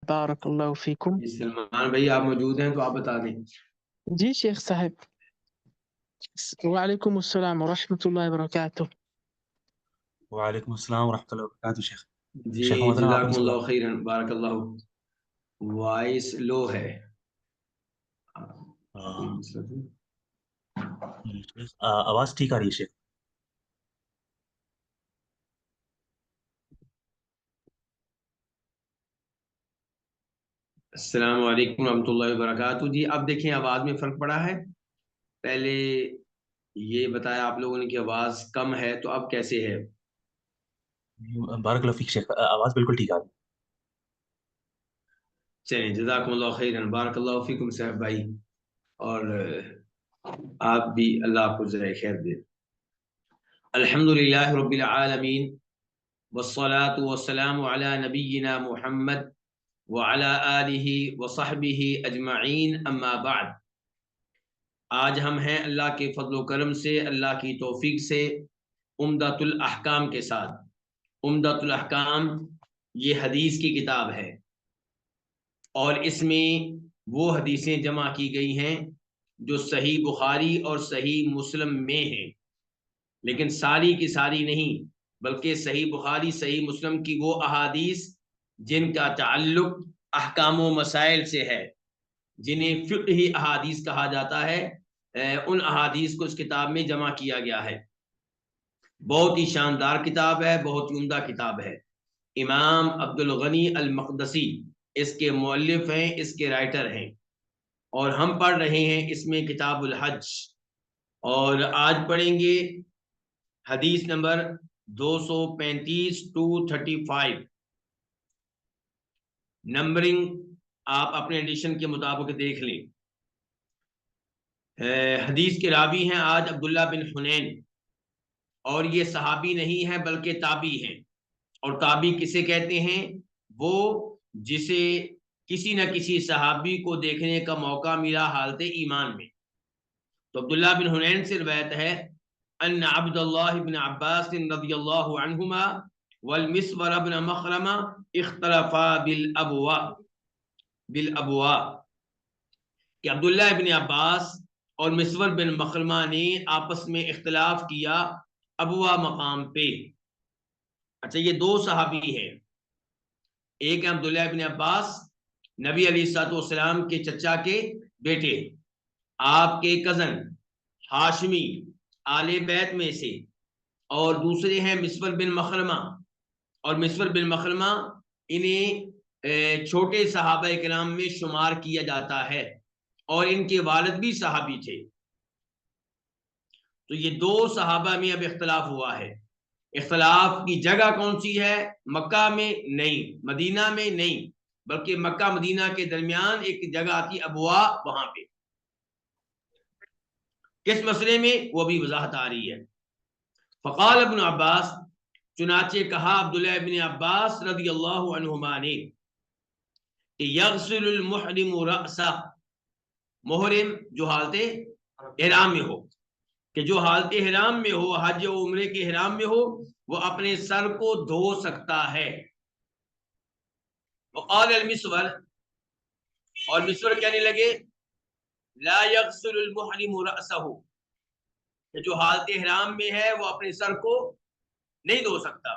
बारकल्लाहु फीकुम। जी सलमान भाई आप मौजूद हैं तो आप बता दें। जी शेख साहब, वालेकुम अस्सलाम व रहमतुल्लाहि व बरकातुहू। वालेकुम अस्सलाम वरहमतुल्लाहि वबरकातुहू। शेख जी शेख मोहतरम आप हमसे जज़ाकुमुल्लाहु बात खैरन बारकल्लाहु। वॉइस लो है। कोई हाँ, मसला तो नहीं? शेख आवाज़ ठीक आ रही है शेख। अस्सलाम वालेकुम रहमतुल्लाहि व बरकातुहू। जी अब देखें आवाज़ में फ़र्क पड़ा है। पहले ये बताया आप लोगों ने कि आवाज़ कम है, तो अब कैसे है? बारकल्लाहु फीक शेख, आवाज़ बिल्कुल ठीक आ रही चलें, जज़ाकुमुल्लाहु खैरन बारकल्लाहु फीकुम साहब भाई। और आप भी अल्लाह आपको ज़राए खैर दे। अल्हम्दुलिल्लाहि रब्बिल आलमीन वस्सलातु वस्सलामु अला नबिय्यिना मुहम्मद व अला आलिहि व सहबिहि अजमईन, अम्मा बाद। आज हम हैं अल्लाह के फजल व करम से, अल्लाह की तौफीक से उम्दतुल अहकाम के साथ। उम्दतुल अहकाम ये हदीस की किताब है और इसमें वो हदीसें जमा की गई हैं जो सही बुखारी और सही मुस्लिम में हैं, लेकिन सारी की सारी नहीं, बल्कि सही बुखारी सही मुस्लिम की वो अहादीस जिनका ताल्लुक अहकाम व मसाइल से है, जिन्हें फ़िक़ही अहादीस कहा जाता है, उन अहादीस को इस किताब में जमा किया गया है। बहुत ही शानदार किताब है, बहुत ही उम्दा किताब है। इमाम अब्दुल गनी अल मक़दसी इसके मुअल्लिफ़ हैं, इसके राइटर हैं, और हम पढ़ रहे हैं इसमें किताबुल हज। और आज पढ़ेंगे हदीस नंबर 235 टू 35। नंबरिंग आप अपने एडिशन के मुताबिक देख लें। हदीस के रावी हैं आज अब्दुल्ला बिन हुनैन, और ये सहाबी नहीं है बल्कि ताबी हैं। और ताबी किसे कहते हैं? वो जिसे किसी न किसी सहाबी को देखने का मौका मिला हालत ईमान में। तो अब्दुल्ला बिन हुनैन से रिवायत है अन अब्दुल्लाह इब्न अब्बास रज़ियल्लाहु अन्हुमा वल मिस्वर इब्न मखरमा इख्तलफा बिल अबवा, कि अब्दुल्ला इब्न अब्बास और मिस्वर बिन मखरमा ने आपस में इख्तलाफ किया अबवा मकाम पे। अच्छा, ये दो सहाबी हैं। एक है अब्दुल्ला इब्न अब्बास, नबी अलैहिस्सलाम के चचा के बेटे, आपके कजन हाशमी आले बैत में से। और दूसरे हैं मिस्वर बिन मखरमा, और मिस्वर बिन मखरमा इन्हें छोटे सहाबा इकराम में शुमार किया जाता है, और इनके वालिद भी सहाबी थे। तो ये दो सहाबा में अब इख्तलाफ हुआ है। इख्तलाफ की जगह कौन सी है? मक्का में नहीं, मदीना में नहीं, बल्कि मक्का मदीना के दरमियान एक जगह आती अबवा, वहां पे। किस मसले में, वो भी वजाहत आ रही है। फ़क़ाल इब्न अब्बास, चुनाचे कहा अब्दुल्लाह इब्न अब्बास रज़ियल्लाहु अन्हुमा ने कि यग़सिलुल मुहरिमु रअसा, मुहरिम जो हालते इहराम में हो, कि जो हालत इहराम में हो, हज और उम्रे के इहराम में हो, वो अपने सर को धो सकता है। वक़ाल अल मिस्वर, और मिस्वर कहने लगे ला यग़सिलुल मुहरिमु रअसहु, कि जो हालत इहराम में है वो अपने सर को नहीं धो सकता।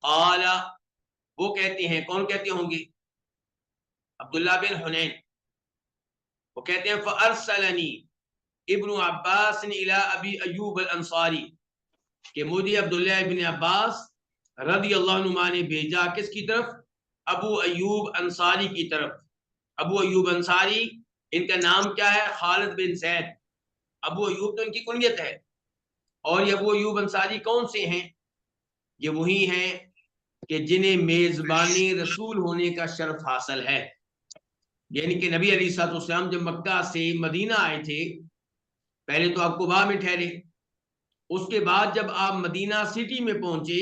आला, वो कहते हैं, कौन कहते होंगे? अब्दुल्ला बिन हुनैन। वो कहते हैं फ़अरसलनी इब्नु अब्बास इला अबी अय्यूब अल अंसारी, कि मुझे अब्दुल्ला इब्न अब्बास रज़ियल्लाहु अन्हुमा ने भेजा किसकी तरफ? अबू अय्यूब अंसारी की तरफ। अबू अय्यूब अंसारी, इनका नाम क्या है? खालिद बिन सैद। अबू अय्यूब तो इनकी कुनियत है। और ये अबू अय्यूब अंसारी कौन से हैं? ये वही हैं कि जिन्हें मेजबानी रसूल होने का शर्फ हासिल है। यानी कि नबी अलैहिस्सलाम जब मक्का से मदीना आए थे, पहले तो आप कुबा में ठहरे, उसके बाद जब आप मदीना सिटी में पहुंचे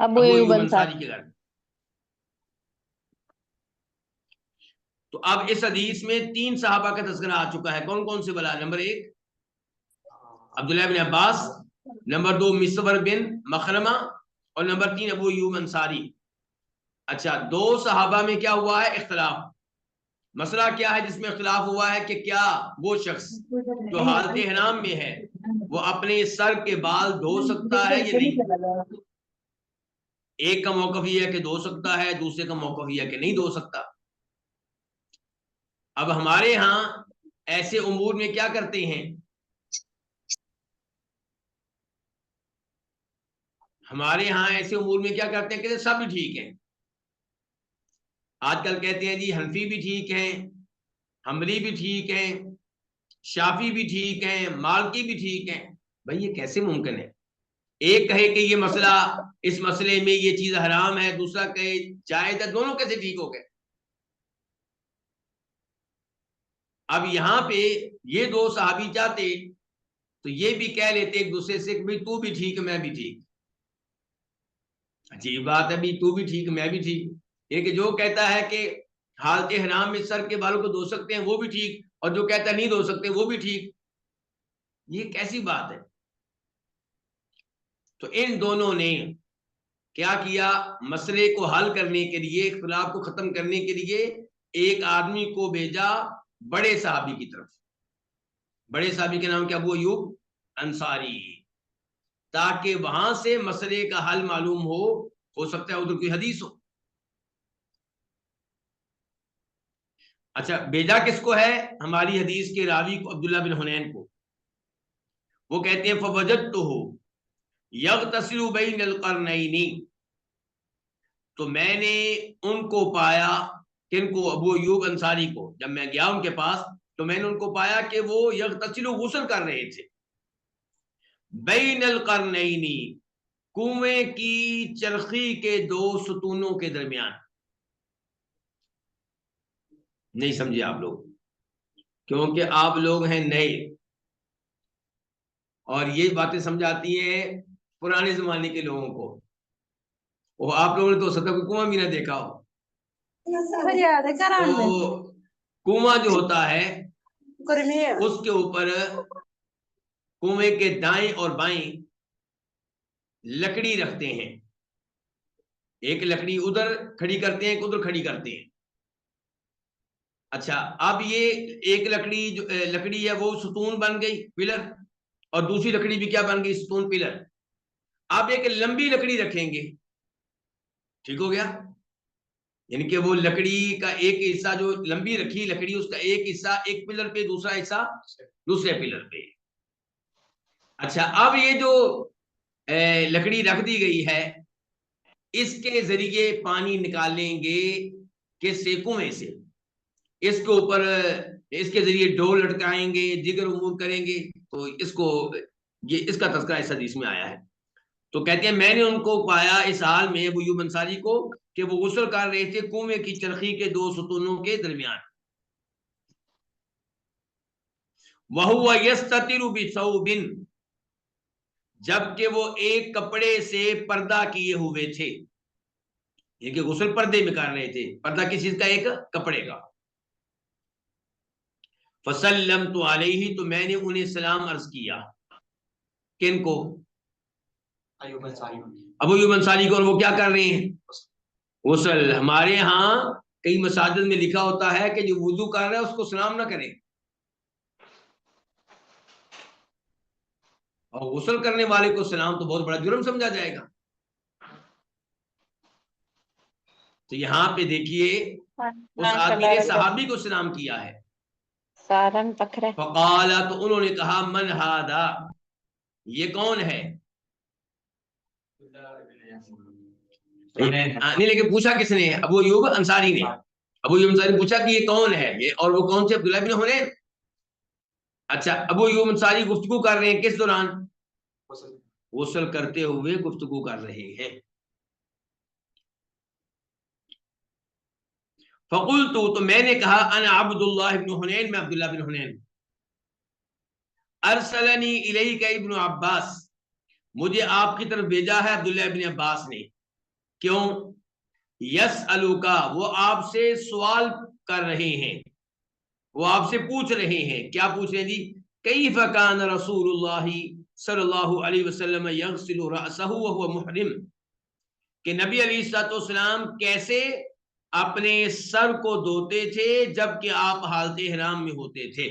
अबू अबू अय्यूब अय्यूब अंसारी। अंसारी के घर में। तो अब इस हदीस में तीन सहाबा का तज़किरा आ चुका है। कौन कौन से? बला नंबर एक अब्दुल्लाह इब्न अब्बास, नंबर 2 मिसवर बिन मखरमा, और नंबर 3 अबू अय्यूब अंसारी। अच्छा, 2 सहाबा में क्या हुआ है? इख्तिलाफ। मसला क्या है जिसमें इख्तिलाफ हुआ है कि क्या वो शख्स जो हालत इहराम में है वो अपने सर के बाल धो सकता है या नहीं? एक का मौकफ यह है कि धो सकता है, दूसरे का मौकफ यह है कि नहीं धो सकता। अब हमारे यहाँ ऐसे उमूर में क्या करते हैं, हमारे यहाँ ऐसे उमूर में क्या करते हैं कि सब ठीक है। आजकल कहते हैं जी हनफी भी ठीक है, हम्बली भी ठीक है, शाफी भी ठीक है, मालकी भी ठीक है। भाई ये कैसे मुमकिन है? एक कहे कि ये मसला, इस मसले में ये चीज हराम है, दूसरा कहे जायज है, दोनों कैसे ठीक हो गए? अब यहाँ पे ये 2 सहाबी चाहते तो ये भी कह लेते एक दूसरे से कि भाई तू भी ठीक मैं भी ठीक। अजीब बात है, भाई तू भी ठीक मैं भी ठीक। एक जो कहता है कि हालत हराम में सर के बालों को धो सकते हैं वो भी ठीक, और जो कहता है नहीं धो सकते वो भी ठीक। ये कैसी बात है? तो इन दोनों ने क्या किया, मसले को हल करने के लिए, इख्तिलाफ को खत्म करने के लिए एक आदमी को भेजा बड़े साहबी की तरफ। बड़े साहबी के नाम क्या? अबू अय्यूब अंसारी, ताकि वहां से मसले का हल मालूम हो सकता है उधर कोई हदीस हो। अच्छा, भेजा किसको है? हमारी हदीस के रावी को, अब्दुल्ला बिन हुनैन को। वो कहते हैं फवजदतुहु यगतसिलु बैनल क़रनैनी, तो मैंने उनको पाया, किनको? अबू अय्यूब अंसारी को। जब मैं गया उनके पास तो मैंने उनको पाया कि वो यगतसिलु गुस्ल कर रहे थे बैनल क़रनैनी, कुएं की चरखी के 2 सुतूनों के दरमियान। नहीं समझे आप लोग? क्योंकि आप लोग हैं नए और ये बातें समझाती हैं पुराने जमाने के लोगों को। वो आप लोगों ने तो सकता कोई कुआं भी ना देखा हो। तो कुआं जो होता है उसके ऊपर कुएं के दाएं और बाएं लकड़ी रखते हैं। एक लकड़ी उधर खड़ी करते हैं, एक उधर खड़ी करते हैं। अच्छा, अब ये एक लकड़ी जो लकड़ी है वो सुतून बन गई, पिलर, और दूसरी लकड़ी भी क्या बन गई? सुतून, पिलर। अब एक लंबी लकड़ी रखेंगे, ठीक हो गया? यानी कि वो लकड़ी का एक हिस्सा जो लंबी रखी लकड़ी, उसका एक हिस्सा एक पिलर पे, दूसरा हिस्सा दूसरे पिलर पे। अच्छा, अब ये जो लकड़ी रख दी गई है, इसके जरिए पानी निकालेंगे किससे? कुएं से। इसके ऊपर इसके जरिए डो लटकाएंगे, जिगर उमूर करेंगे। तो इसको, ये इसका तज़किरा इस हदीस में आया है। तो कहते हैं मैंने उनको पाया इस हाल में, अबू अय्यूब अंसारी को, कि वो गुस्ल कर रहे थे कुएं की चरखी के 2 सुतूनों के दरमियान। वहुवा यस्ततिरु बिसौबिन, जबकि वो एक कपड़े से पर्दा किए हुए थे। ये कि गुस्ल पर्दे में कर रहे थे। पर्दा किस चीज का? एक कपड़े का। फसल्लमतु अलैहि, तो मैंने उन्हें सलाम अर्ज किया। किनको? अबू अय्यूब अंसारी को। और वो क्या कर रहे हैं? गुस्ल। हमारे यहाँ कई मसाजिद में लिखा होता है कि जो वुजू कर रहा है उसको सलाम ना करें, और गुस्ल करने वाले को सलाम तो बहुत बड़ा जुर्म समझा जाएगा। तो यहाँ पे देखिए उस आदमी ने सहाबी को सलाम किया है। फकाला, तो उन्होंने कहा मन हादा, ये कौन है? नहीं, लेकिन पूछा किसने? अबू अय्यूब अंसारी ने। अबू अय्यूब अंसारी ने पूछा कि ये कौन है ये, और वो कौन से? अब्दुल्लाह बिन हुनैन। अच्छा, अबू अय्यूब अंसारी गुफ्तगू कर रहे हैं किस दौरान? गुस्ल करते हुए गुफ्तगू कर रहे हैं। फकुलतु, तो मैंने कहा अना अब्दुल्लाह इब्न हुनैन, मैं अब्दुल्लाह बिन हुनैन। अरसलनी इलैका इब्न अब्बास, मुझे आपकी तरफ भेजा है अब्दुल्लाह इब्न अब्बास ने। क्यों? यसअलुका, वो आपसे सवाल कर रहे हैं, वो आपसे पूछ रहे हैं। क्या पूछ रहे हैं जी? कैफ कान रसूलुल्लाह सल्लल्लाहु अलैहि वसल्लम यग़सिलु रअसहु व हुवा मुहरिम, कि नबी अलैहिस्सलाम कैसे अपने सर को धोते थे जबकि आप हालते इहराम में होते थे।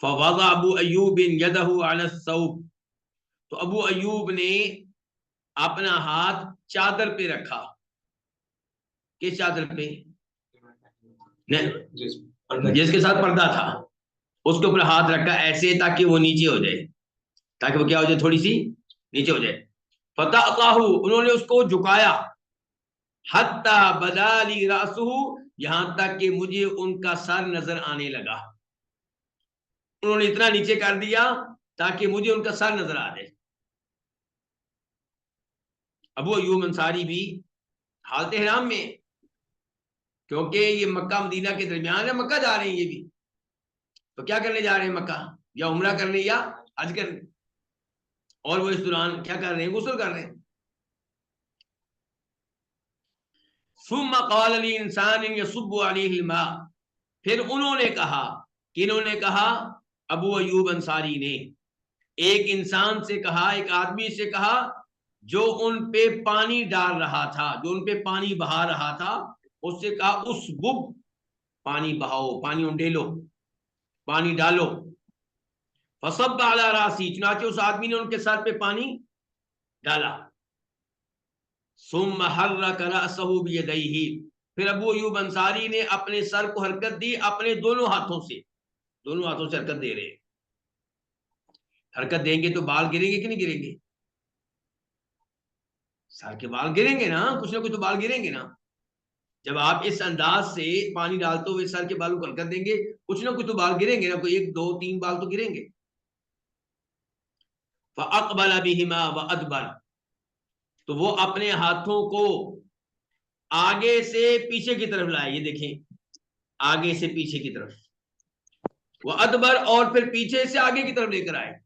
फ़वज़अ अबू अय्यूब यदहु अला सौब, तो अबू अय्यूब ने अपना हाथ चादर पे रखा। किस चादर पे? जिसके साथ पर्दा था उसके ऊपर हाथ रखा ऐसे ताकि वो नीचे हो जाए, ताकि वो क्या हो जाए, थोड़ी सी नीचे हो जाए। फतअताहु, उन्होंने उसको झुकाया। हत्ता बदाली रासुहु, यहां तक कि मुझे उनका सर नजर आने लगा। उन्होंने इतना नीचे कर दिया ताकि मुझे उनका सर नजर आ जाए। अबू अय्यूब अंसारी भी हालत इहराम में, क्योंकि ये मक्का मदीना के दरमियान है, मक्का जा रहे हैं ये भी, तो क्या करने जा रहे हैं? मक्का या उम्रा करने या हज करने, और वो इस दौरान क्या कर रहे हैं? गुस्ल कर रहे हैं। सुम्मा क़ाल ली इंसान यसुब्बु अलैहिल मा, फिर उन्होंने कहा, किन्होंने कहा? अबू अय्यूब अंसारी ने एक इंसान से कहा, एक आदमी से कहा जो उन पे पानी डाल रहा था, जो उन पे पानी बहा रहा था, उससे कहा उस बुब, पानी बहाओ, पानी उंडेलो, पानी डालो। फसब्ब अला रासी, चुनाचे उस आदमी ने उनके सर पे पानी डाला। सुम्मा हर्रक रअसहु बियदैहि, फिर अबू अय्यूब अंसारी ने अपने सर को हरकत दी अपने दोनों हाथों से, दोनों हाथों से हरकत दे रहे हैं। हरकत देंगे तो बाल गिरेंगे कि नहीं गिरेंगे? सर के बाल गिरेंगे ना, कुछ ना कुछ तो बाल गिरेंगे ना। जब आप इस अंदाज से पानी डालते हुए सर के बालों को हरकत देंगे, कुछ ना कुछ तो बाल गिरेंगे ना, कोई 1 2 3 बाल तो गिरेंगे। फअक़बल बिहिमा व अदबर, तो वो अपने हाथों को आगे से पीछे की तरफ लाए, ये देखें, आगे से पीछे की तरफ, वो अदबर, और फिर पीछे से आगे की तरफ लेकर आए।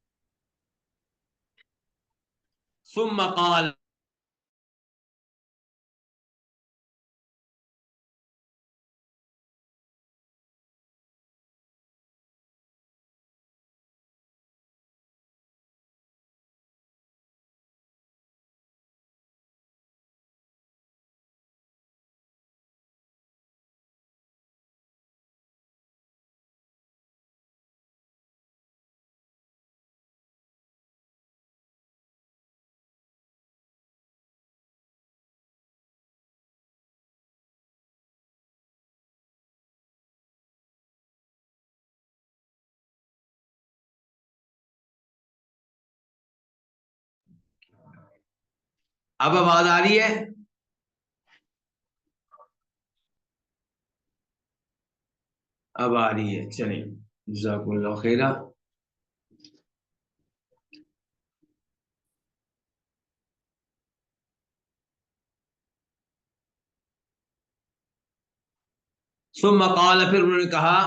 सुम्मा क़ाल, अब आवाज आ रही है? अब आ रही है, चलिए, जज़ाकुमुल्लाह खैरा। सुम्मा क़ाल, फिर उन्होंने कहा,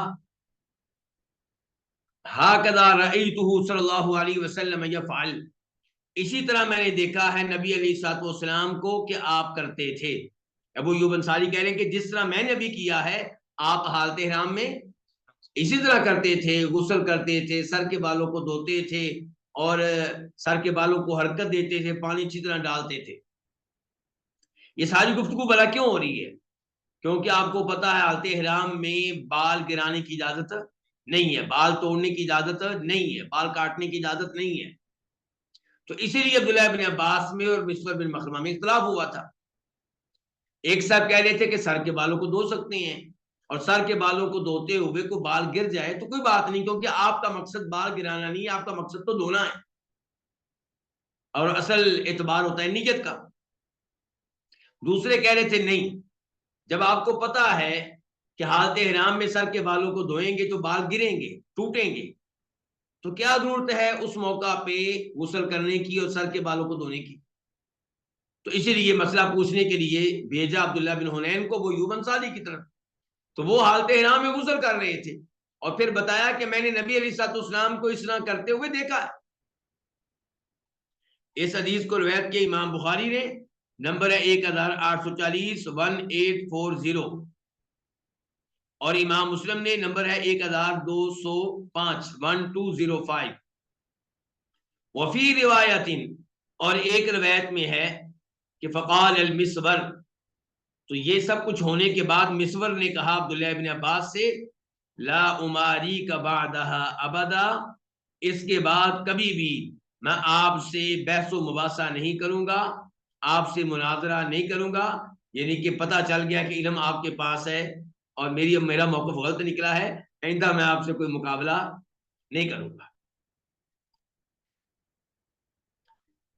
हाकज़ा रअयतुहु सल्लल्लाहु अलैहि वसल्लम यफ़अल, इसी तरह मैंने देखा है नबी अलैहिस्सलातु वस्सलाम को कि आप करते थे। अबू अय्यूब अंसारी कह रहे हैं कि जिस तरह मैंने अभी किया है, आप हालत इहराम में इसी तरह करते थे, गुस्ल करते थे, सर के बालों को धोते थे और सर के बालों को हरकत देते थे, पानी अच्छी तरह डालते थे। ये सारी गुफ्तगू भला क्यों हो रही है? क्योंकि आपको पता है हालत इहराम में बाल गिराने की इजाजत नहीं है, बाल तोड़ने की इजाजत नहीं है, बाल काटने की इजाजत नहीं है। तो इसीलिए अब्दुल्लाह इब्न अब्बास में और मिस्वर बिन मखरमा में इख्तिलाफ हुआ था। एक साहब कह रहे थे कि सर के बालों को धो सकते हैं, और सर के बालों को धोते हुए को बाल गिर जाए तो कोई बात नहीं, क्योंकि आपका मकसद बाल गिराना नहीं है, आपका मकसद तो धोना है, और असल एतबार होता है नीयत का। दूसरे कह रहे थे नहीं, जब आपको पता है कि हालत इहराम में सर के बालों को धोएंगे तो बाल गिरेंगे, टूटेंगे, तो क्या जरूरत है उस मौका पे गुस्ल करने की और सर के बालों को धोने की? तो इसीलिए मसला पूछने के लिए भेजा अब्दुल्लाह बिन हुनैन को, वो अय्यूब अंसारी की तरफ। तो वो हालत इहराम में गुस्ल कर रहे थे और फिर बताया कि मैंने नबी अलैहिस्सलाम को इस तरह करते हुए देखा है। इस हदीस को रिवायत किया इमाम बुखारी ने, नंबर है 1840 1840। और इमाम मुस्लिम ने नंबर है 1205 1205। वफी रिवायतिन, और एक रिवायत में है कि फ़क़ाल अल मिसवर, तो ये सब कुछ होने के बाद मिसवर ने कहा अब्दुल्लाह इब्न अब्बास से, ला उमारी का बादहा अबदा, इसके बाद कभी भी मैं आपसे बहसो मुबासा नहीं करूंगा, आपसे मुनाजरा नहीं करूंगा। यानी कि पता चल गया कि इल्म आपके पास है और मेरा मौक़िफ़ गलत निकला है, आइंदा मैं आपसे कोई मुकाबला नहीं करूंगा।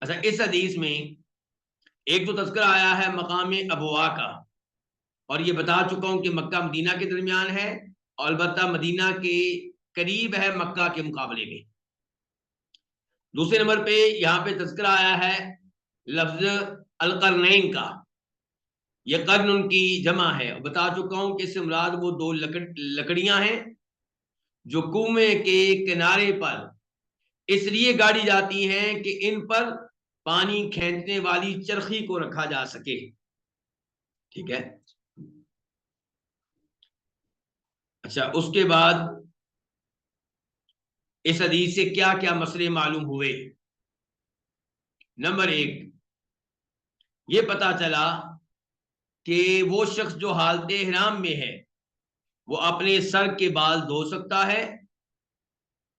अच्छा, इस हदीस में एक तो तज़किरा आया है मकाम अबवा का, और ये बता चुका हूं कि मक्का मदीना के दरमियान है और अलबत्ता मदीना के करीब है मक्का के मुकाबले में। दूसरे नंबर पे यहाँ पे तज़किरा आया है लफ्ज अलकरनैन का, यह कर्न उनकी जमा है, और बता चुका हूं कि इससे मुराद वो दो लकड़ियां हैं जो कुएं के किनारे पर इसलिए गाड़ी जाती हैं कि इन पर पानी खींचने वाली चरखी को रखा जा सके। ठीक है। अच्छा, उसके बाद इस हदीस से क्या क्या मसले मालूम हुए। नंबर एक, ये पता चला कि वो शख्स जो हालत इहराम में है वो अपने सर के बाल धो सकता है,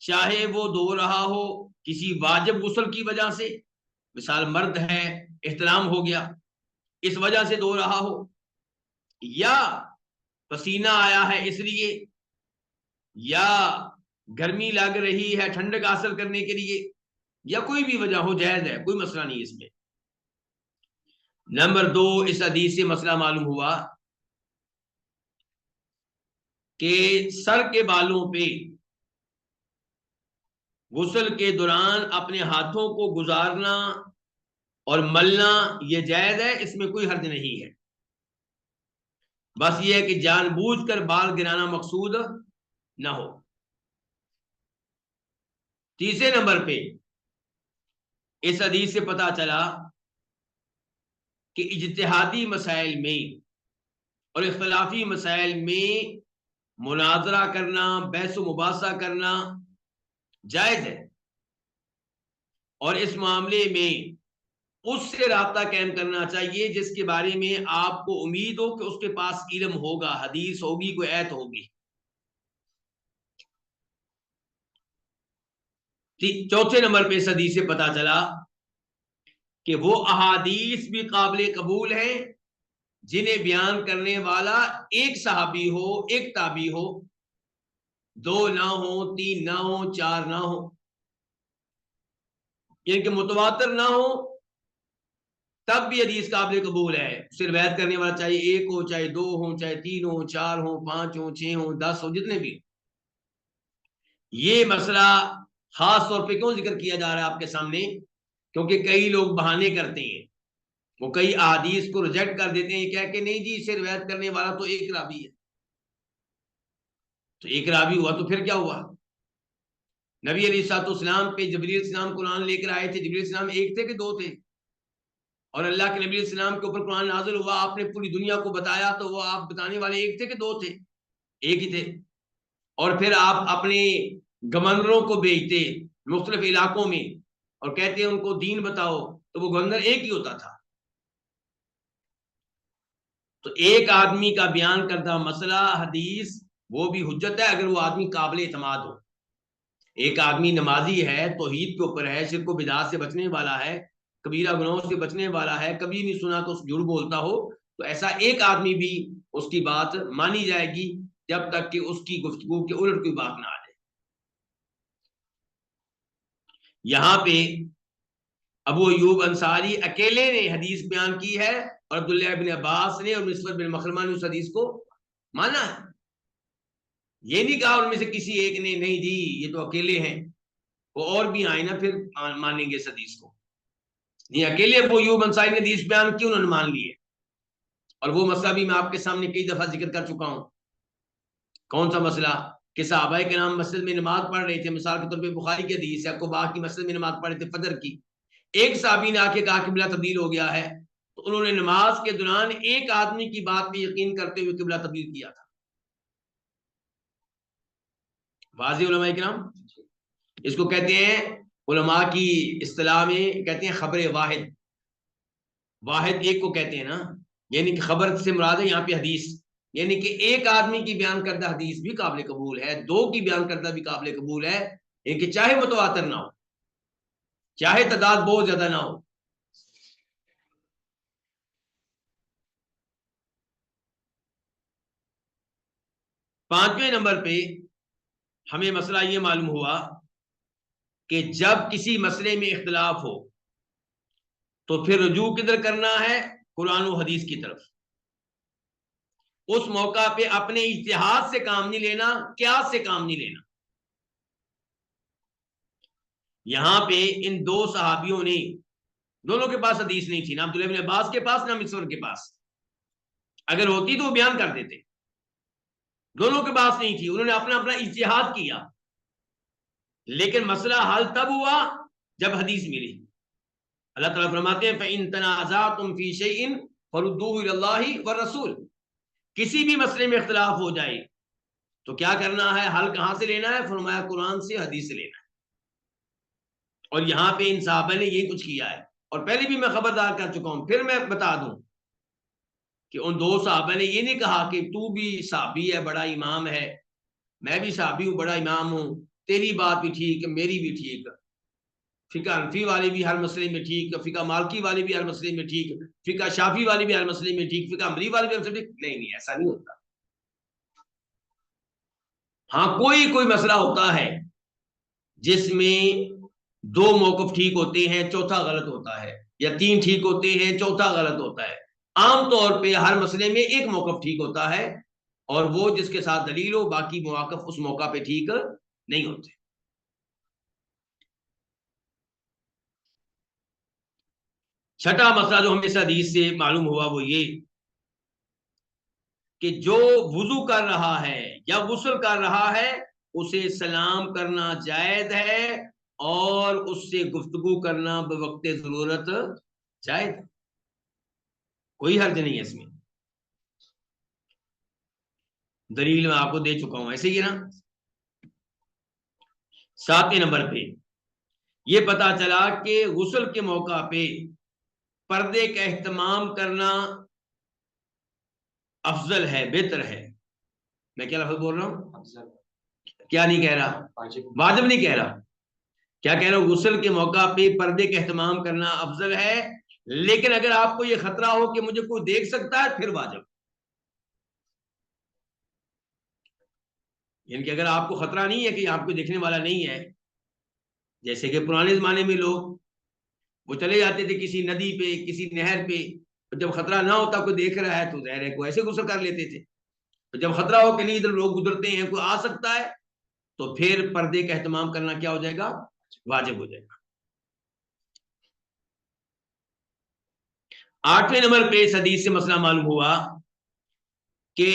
चाहे वो धो रहा हो किसी वाजिब गुस्ल की वजह से, मिसाल मर्द है, इहतराम हो गया, इस वजह से धो रहा हो, या पसीना आया है इसलिए, या गर्मी लग रही है ठंडक हासिल करने के लिए, या कोई भी वजह हो, जायज है, कोई मसला नहीं इसमें। नंबर दो, इस हदीस से मसला मालूम हुआ कि सर के बालों पे गुस्ल के दौरान अपने हाथों को गुजारना और मलना यह जायज है, इसमें कोई हर्ज नहीं है। बस यह है कि जानबूझकर बाल गिराना मकसूद ना हो। तीसरे नंबर पे इस हदीस से पता चला कि इज्तिहादी मसाइल में और इख्तलाफी मसाइल में मुनाजरा करना, बहस मुबासा करना जायज है, और इस मामले में उससे राब्ता कायम करना चाहिए जिसके बारे में आपको उम्मीद हो कि उसके पास इल्म होगा, हदीस होगी, कोई ऐत होगी। चौथे नंबर पे इस हदीस से पता चला कि वो अहादीस भी काबिल कबूल हैं जिन्हें बयान करने वाला एक सहाबी हो, एक ताबी हो, दो ना हो, तीन ना हो, चार ना हो, यानी कि मुतवातर ना हो, तब भी हदीस काबिल कबूल है। सिर्फ रिवायत करने वाला चाहे एक हो, चाहे दो हो, चाहे तीन हो, चार हो, पांच हो, छह हो, 10 हो, जितने भी। ये मसला खास तौर पे क्यों जिक्र किया जा रहा है आपके सामने, क्योंकि कई लोग बहाने करते हैं, वो कई अहादीस को रिजेक्ट कर देते हैं, कह के नहीं जी इसे रिवायत करने वाला तो एक रावी है। तो एक रावी हुआ तो फिर क्या हुआ? नबी अलैहिस्सलाम पे जबरील सलाम कुरान लेकर आए थे, जबरील सलाम एक थे कि दो थे? और अल्लाह के नबी सलाम के ऊपर कुरान नाजिल हुआ, आपने पूरी दुनिया को बताया, तो वो आप बताने वाले एक थे कि दो थे? एक ही थे। और फिर आप अपने गवर्नरों को भेजते मुख्तलिफ इलाकों में और कहते उनको दीन बताओ, तो वो गवर्नर एक ही होता था। तो एक आदमी का बयान करता मसला हदीस वो भी हुज्जत है अगर वो आदमी काबिल एतमाद हो। एक आदमी नमाजी है, तौहीद के ऊपर है, शिर्क व बिदात से बचने वाला है, कबीरा गुनाहों से बचने वाला है, कभी नहीं सुना तो झूठ बोलता हो, तो ऐसा एक आदमी भी उसकी बात मानी जाएगी जब तक कि उसकी गुफ्तगू के उलट कोई बात ना आ जाए। यहां पे अबू अयूब अंसारी अकेले ने हदीस बयान की है और अब्दुल्लाह बिन अब्बास ने और मिस्वर बिन मखरमा ने उस हदीस को माना है। ये नहीं कहा उनमें से किसी एक ने नहीं जी ये तो अकेले हैं, वो और भी आए ना फिर मानेंगे इस हदीस को। नहीं, अकेले अबू अयूब अंसारी ने हदीस बयान की, उन्होंने मान लिए। और वो मसला भी मैं आपके सामने कई दफा जिक्र कर चुका हूं। कौन सा मसला? कि सहाबाए के नाम मस्जिद में नमाज पढ़ रहे थे, मिसाल के तौर पे बुखारी की हदीस है, कुबा की मस्जिद में नमाज पढ़ रहे थे फजर की, एक साहबी ने आके कहा किबला तब्दील हो गया है, तो उन्होंने नमाज के दौरान एक आदमी की बात में यकीन करते हुए किबला तब्दील किया था। वाज़ेह उलमा किराम, इसको कहते हैं उलमा की इस्तिलाह में कहते हैं खबर वाहिद। वाहिद एक को कहते हैं ना, यानी कि खबर से मुराद है यहाँ पे हदीस, यानी कि एक आदमी की बयान करदा हदीस भी काबिल कबूल है, दो की बयान करदा भी काबिल कबूल है, यानी कि चाहे मुतवातिर ना हो, चाहे तादाद बहुत ज्यादा ना हो। पांचवें नंबर पे हमें मसला ये मालूम हुआ कि जब किसी मसले में इख्तिलाफ हो तो फिर रुजू किधर करना है? कुरान और हदीस की तरफ। उस मौका पे अपने इज्तिहाद से काम नहीं लेना, कियास से काम नहीं लेना। यहां पे इन दो सहाबियों ने, दोनों के पास हदीस नहीं थी, ना अब्दुल्लाह इब्न अब्बास के पास ना मिस्र के पास। अगर होती तो वो बयान कर देते, दोनों के पास नहीं थी, उन्होंने अपना अपना इज्तिहाद किया। लेकिन मसला हल तब हुआ जब हदीस मिली। अल्लाह ताला फरमाते हैं फ़इन तनाज़अतुम फ़ी शैइन फरुद्दूहु इलल्लाहि व रसूल। किसी भी मसले में इख्तिलाफ हो जाए तो क्या करना है? हल कहां से लेना है? फरमाया कुरान से, हदीस से लेना है। और यहां पे इन साहबा ने यही कुछ किया है। और पहले भी मैं खबरदार कर चुका हूं, फिर मैं बता दूं कि उन दो साहबा ने ये नहीं कहा कि तू भी साहबी है, बड़ा इमाम है, मैं भी साहबी हूं, बड़ा इमाम हूं, तेरी बात भी ठीक, मेरी भी ठीक, फिका हनफी वाले भी हर मसले में ठीक, फिका मालकी वाले भी हर मसले में ठीक, फिका शाफी वाले भी हर मसले में ठीक, फिका अमरी वाले भी हर मसले में ठीक। नहीं, ऐसा नहीं होता। हाँ, कोई कोई मसला होता है जिसमें दो मौकफ ठीक होते हैं, चौथा गलत होता है, या तीन ठीक होते हैं, चौथा गलत होता है। आमतौर पे हर मसले में एक मौकफ ठीक होता है, और वो जिसके साथ दलील हो, बाकी मौकफ उस मौका पे ठीक नहीं होते। छठा मसला जो हमें इस हदीस से मालूम हुआ वो ये कि जो वुजू कर रहा है या गुस्ल कर रहा है उसे सलाम करना जायज है, और उससे गुफ्तगू करना बवक्त जरूरत जायज। कोई हर्ज नहीं है इसमें। दलील मैं आपको दे चुका हूं, ऐसे ही है ना। सातवें नंबर पे ये पता चला कि गुस्ल के मौका पे पर्दे का एहतमाम करना अफजल है, बेहतर है। मैं क्या लफ्ज बोल रहा हूं? क्या नहीं कह रहा? वाजिब नहीं कह रहा। क्या कह रहा हूं? गुस्ल के मौका पे पर्दे का एहतमाम करना अफजल है, लेकिन अगर आपको ये खतरा हो कि मुझे कोई देख सकता है, फिर वाजिब। यानी कि अगर आपको खतरा नहीं है कि आपको देखने वाला नहीं है, जैसे कि पुराने जमाने में लोग वो चले जाते थे किसी नदी पे, किसी नहर पे, तो जब खतरा ना होता, कोई देख रहा है तो जहर है, कोई ऐसे गुस्ल कर लेते थे। तो जब खतरा हो कि नहीं, इधर लोग गुजरते हैं, कोई आ सकता है, तो फिर पर्दे का एहतमाम करना क्या हो जाएगा? वाजिब हो जाएगा। आठवें नंबर पे इस हदीस से मसला मालूम हुआ कि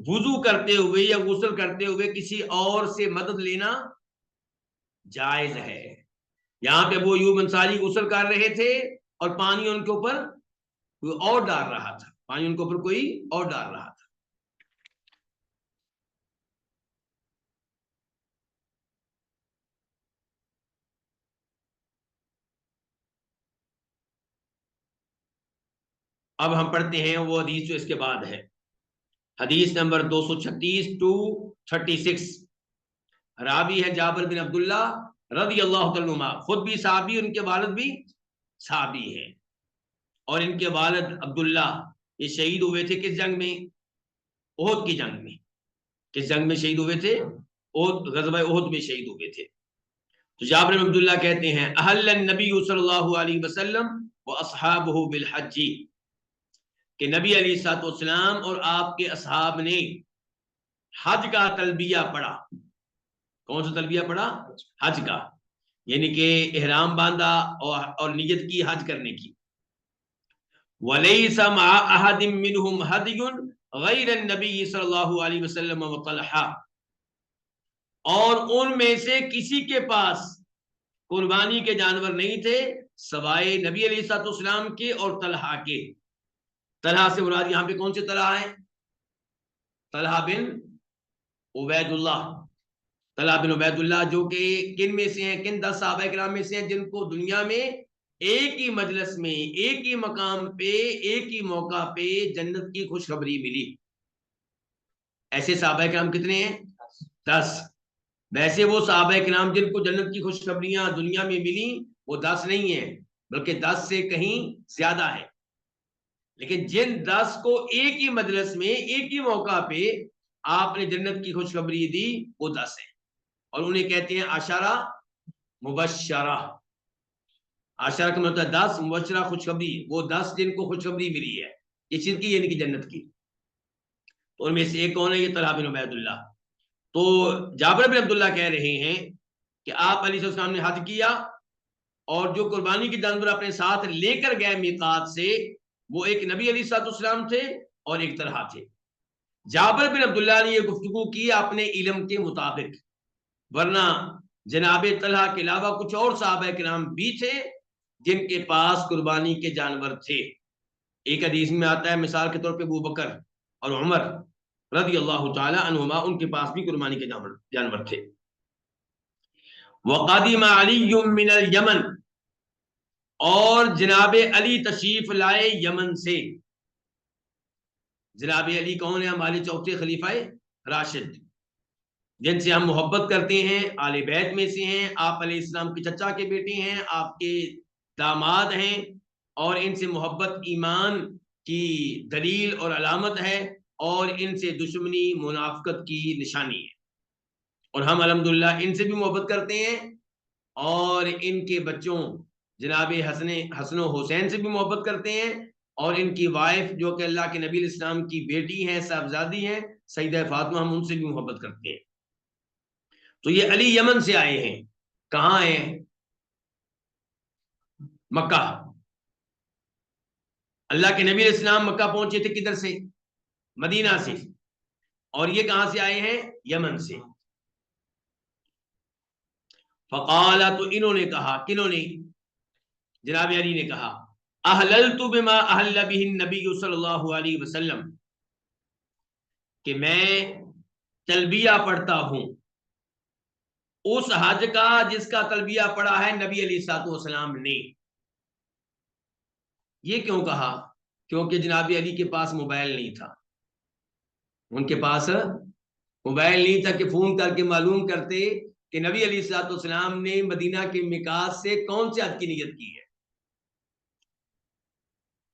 वुजू करते हुए या गुस्ल करते हुए किसी और से मदद लेना जायज है। यहां पे वो अय्यूब अंसारी गुस्ल कर रहे थे और पानी उनके ऊपर कोई और डाल रहा था, पानी उनके ऊपर कोई और डाल रहा था। अब हम पढ़ते हैं वो हदीस जो इसके बाद है, हदीस नंबर 236 टू 36। रावी है जाबिर बिन अब्दुल्ला रज़ी अल्लाह तआला अन्हुमा, खुद भी साहबी, उनके वालिद भी साहबी हैं। और इनके वालिद अब्दुल्ला ये शहीद हुए थे किस जंग में? ओहद की जंग में। किस जंग में शहीद हुए थे? ओहद, गज़वा ओहद में शहीद हुए थे। तो जाबिर बिन अब्दुल्ला कहते हैं अहल्लन नबी सल्लल्लाहु अलैहि वसल्लम व अस्हाबुहु बिल हज्जी, कि नबी अलैहिस्सलातु वस्सलाम और आपके असहाब ने हज का तलबिया पढ़ा। कौन सा तलबिया पढ़ा? हज का, यानी कि इहराम बांधा और नियत की हज करने की। वलैसा मा अहदिम मिनहुम हदियुन गैर नबी सल्लल्लाहु अलैहि वसल्लम व तलहा, और उनमें से किसी के पास कुर्बानी के जानवर नहीं थे सवाए नबी अलैहिस्सलाम के और तलहा के। तलहा से मुराद यहां पे कौन से तलहा है? तलहा बिन उबैदुल्लाह, तलहा बिन उबैदुल्लाह, जो कि किन में से हैं, किन 10 सहाबा किराम में से हैं जिनको दुनिया में एक ही मजलिस में, एक ही मकाम पे, एक ही मौका पे जन्नत की खुशखबरी मिली। ऐसे सहाबा किराम कितने हैं? 10। वैसे वो सहाबा किराम जिनको जन्नत की खुशखबरियां दुनिया में मिली वो 10 नहीं है, बल्कि 10 से कहीं ज्यादा है। लेकिन जिन 10 को एक ही मजलिस में, एक ही मौका पे आपने जन्नत की खुशखबरी दी, वो 10 है। और उन्हें कहते हैं आशारा मुबश्शरा। आशारा का मतलब 10, मुबश्शरा खुशखबरी, वो 10 जिनको खुशखबरी मिली है किस चीज की, यानी कि जन्नत की। तो उनमें से एक कौन है? ये तलहा बिन उबैदुल्लाह। तो जाबिर बिन अब्दुल्लाह कह रहे हैं कि आप अलैहिस्सलाम ने हज किया और जो कुर्बानी की जानवर अपने साथ लेकर गए मीकात से, वो एक नबी अलैहिस्सलाम थे और एक तलहा थे। जाबिर बिन अब्दुल्लाह ने ये गुफ्तगू की अपने इल्म के मुताबिक, वरना जनाब तलहा के अलावा कुछ और सहाबा किराम भी थे जिनके पास कुर्बानी के जानवर थे। एक हदीस में आता है मिसाल के तौर पे अबू बकर और उमर रज़ी अल्लाह तआला अन्हुमा, उनके पास भी कुर्बानी के जानवर थे। वक़दिम अली मिनल यमन, और जनाब अली तशरीफ लाए यमन से। जनाब अली कौन है? हमारे चौथे खलीफाए राशिद, जिनसे हम मोहब्बत करते हैं, आले बैत में से हैं। आप अलैहिस्सलाम के चचा के बेटे हैं, आपके दामाद हैं, और इनसे मोहब्बत ईमान की दलील और अलामत है, और इनसे दुश्मनी मुनाफिकत की निशानी है। और हम अल्हम्दुलिल्लाह इनसे भी मोहब्बत करते हैं, और इनके बच्चों जनाब हसन हुसैन से भी मोहब्बत करते हैं, और इनकी वाइफ जो कि अल्लाह के नबी इस्लाम की बेटी हैं, साहबजादी हैं, सईदा फातिमा, हम उनसे भी मोहब्बत करते हैं। तो ये अली यमन से आए हैं। कहाँ है? मक्का। अल्लाह के नबी इस्लाम मक्का पहुंचे थे किधर से? मदीना से। और ये कहां से आए हैं? यमन से। फकाला, तो इन्होंने कहा, किन्होंने? जनाब अली ने कहा, अहलल्तु बिमा अहल्ल बिहि नबी सल्लल्लाहु अलैहि वसल्लम, कि मैं तलबिया पढ़ता हूं उस हज का जिसका तलबिया पढ़ा है नबी अलैहिस्सलाम ने। ये क्यों कहा? क्योंकि जनाब अली के पास मोबाइल नहीं था। उनके पास मोबाइल नहीं था कि फोन करके मालूम करते कि नबी अलैहिस्सलाम ने मदीना के मिकात से कौन से हज की नियत की है।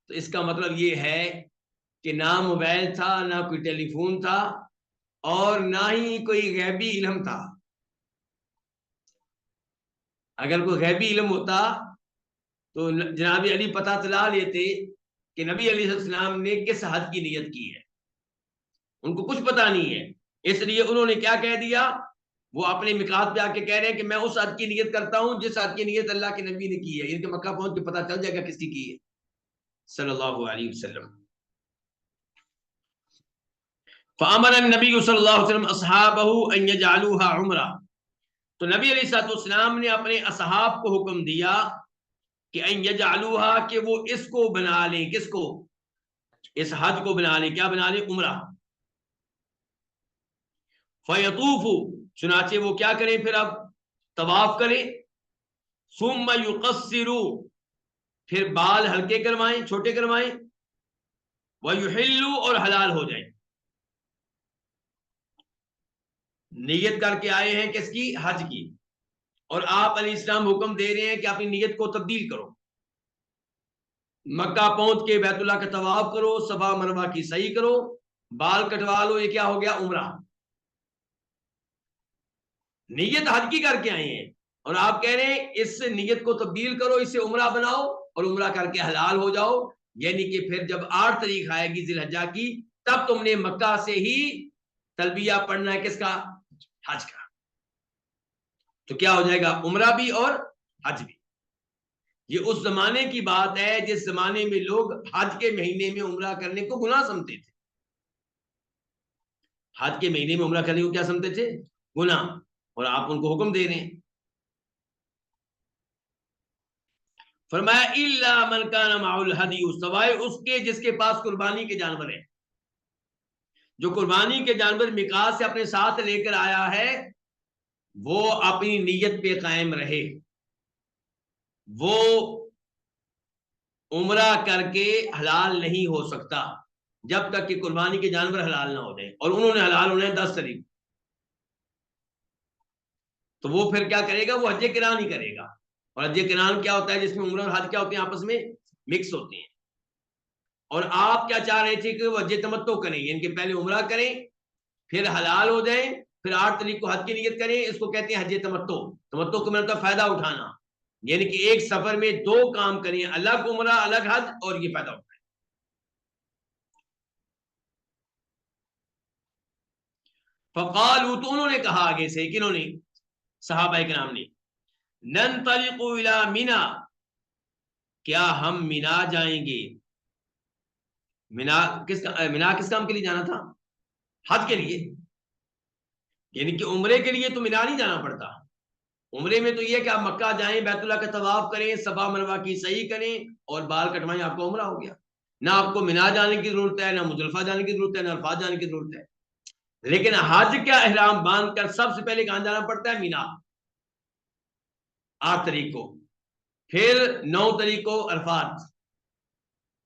तो इसका मतलब ये है कि ना मोबाइल था, ना कोई टेलीफोन था, और ना ही कोई गैबी इल्म था। अगर कोई गैबी इल्म होता तो जनाब अली पता चला लेते कि नबी अलैहिस्सलाम ने किस हज की नियत की है। उनको कुछ पता नहीं है, इसलिए उन्होंने क्या कह दिया? वो अपने मिकात पे आके कह रहे हैं कि मैं उस हज की नियत करता हूं जिस हज की नियत अल्लाह के नबी ने की है। इनके मक्का पहुंच के पता चल जाएगा किसकी की है, सल्लल्लाहु अलैहि वसल्लम। फअमर नबी सल्लल्लाहु अलैहि वसल्लम अस्हाबहु अन यजअलूहा उम्रा, तो नबी अलैहिस्सलाम ने अपने असहाब को हुक्म दिया कि अन यजअलूहा, कि वो इसको बना लें। किसको? इस हज को बना लें। क्या बना लें? उम्रा। फयतूफु, चुनाचे वो क्या करें फिर? अब तवाफ करें। सुम्मा युकस्सिरू, फिर बाल हल्के करवाएं, छोटे करवाएं। वयुहिल्लु, और हलाल हो जाए। नियत करके आए हैं किसकी? हज की। और आप अलैहिस्सलाम हुक्म दे रहे हैं कि अपनी नियत को तब्दील करो। मक्का पहुंच के बैतुल्लाह का तवाफ करो, सफा मरवा की सही करो, बाल कटवा लो। ये क्या हो गया? उम्रा। नियत हज की करके आए हैं, और आप कह रहे हैं इस नियत को तब्दील करो, इसे उम्रा बनाओ, और उम्रा करके हलाल हो जाओ। यानी कि फिर जब 8 तारीख आएगी जिलहज्जा की, तब तुमने मक्का से ही तलबिया पढ़ना है। किसका? हज का। तो क्या हो जाएगा? उम्रा भी और हज भी। ये उस जमाने की बात है जिस जमाने में लोग हज के महीने में उम्रा करने को गुनाह समझते थे। हज के महीने में उम्रा करने को क्या समझते थे? गुनाह। और आप उनको हुक्म दे रहे हैं। फरमाया इल्ला मन कान माउल हदियु, सवाए उसके जिसके पास कुर्बानी के जानवर है। जो कुर्बानी के जानवर मिकात से अपने साथ लेकर आया है, वो अपनी नीयत पे कायम रहे, वो उम्रा करके हलाल नहीं हो सकता जब तक कि कुर्बानी के जानवर हलाल ना हो जाए, और उन्होंने हलाल होने 10 तरीके। तो वो फिर क्या करेगा, वो हज किरान ही करेगा। और हज किरान क्या होता है, जिसमें उम्र और हज क्या होते हैं, आपस में मिक्स होते हैं। और आप क्या चाह रहे थे कि वो हज तमत्तो करें, इनके पहले उम्रा करें, फिर हलाल हो जाए, फिर 8 तारीख को हज की नियत करें। इसको कहते हैं हज तमत्तो। तमत्तो को मतलब फायदा उठाना, यानी कि एक सफर में 2 काम करें, अलग उम्रा अलग हज, और ये फायदा उठाए। फकालू, तो उन्होंने कहा आगे से, किन्होंने, सहाबा किराम ने, नंतलिकु इला मिना, क्या हम मिना जाएंगे। मिना किस काम के लिए जाना था, हज के लिए। यानी कि उम्रे के लिए तो मिना नहीं जाना पड़ता। उम्रे में तो ये कि आप मक्का जाएं, बैतुल्लाह का तवाफ करें, सफा मरवा की सही करें और बाल कटवाएं, आपका उम्रा हो गया। ना आपको मिना जाने की जरूरत है, ना मुजल्फा जाने की जरूरत है, ना अरफात जाने की जरूरत है। लेकिन हज का एहराम बांधकर सबसे पहले कहां जाना पड़ता है, मीना, 8 तारीख को, फिर 9 तारीख को अरफात,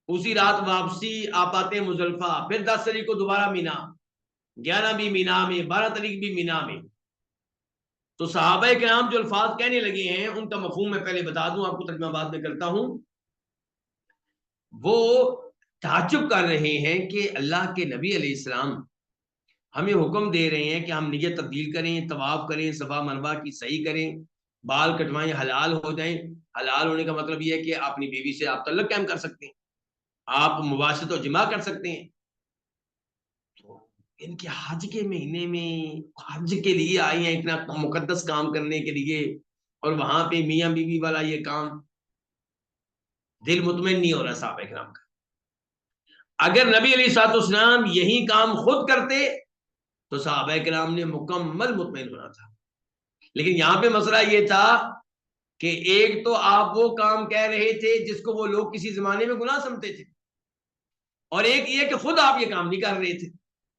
उसी रात वापसी आप आते हैं मुजल्फा, फिर 10 तारीख को दोबारा मीना, 11 भी मीना में, 12 तारीख भी मीना में। तो सहाबा किराम जो अल्फाज कहने लगे हैं उनका मफहूम मैं पहले बता दूं आपको, तर्जुमा बाद में करता हूं। वो ताज्जुब कर रहे हैं कि अल्लाह के नबी अलैहिस्सलाम हमें हुक्म दे रहे हैं कि हम नियत तब्दील करें, तवाफ करें, सफा मरवा की सही करें, बाल कटवाएं, हलाल हो जाएं। हलाल होने का मतलब यह है कि अपनी बीवी से आप तल्लुक कायम कर सकते हैं, आप मुबाशरत और जिमा कर सकते हैं। तो इनके हज के महीने में हज के लिए आए हैं, इतना मुकद्दस काम करने के लिए, और वहां पे मियां बीवी वाला ये काम, दिल मुतमईन नहीं हो रहा साहब इकराम का। अगर नबी अलैहिस्सलाम यही काम खुद करते तो साहबा इकराम ने मुकम्मल मुतमईन होना था। लेकिन यहां पे मसला ये था कि एक तो आप वो काम कह रहे थे जिसको वो लोग किसी जमाने में गुनाह समझते थे, और एक ये कि खुद आप ये काम नहीं कर रहे थे।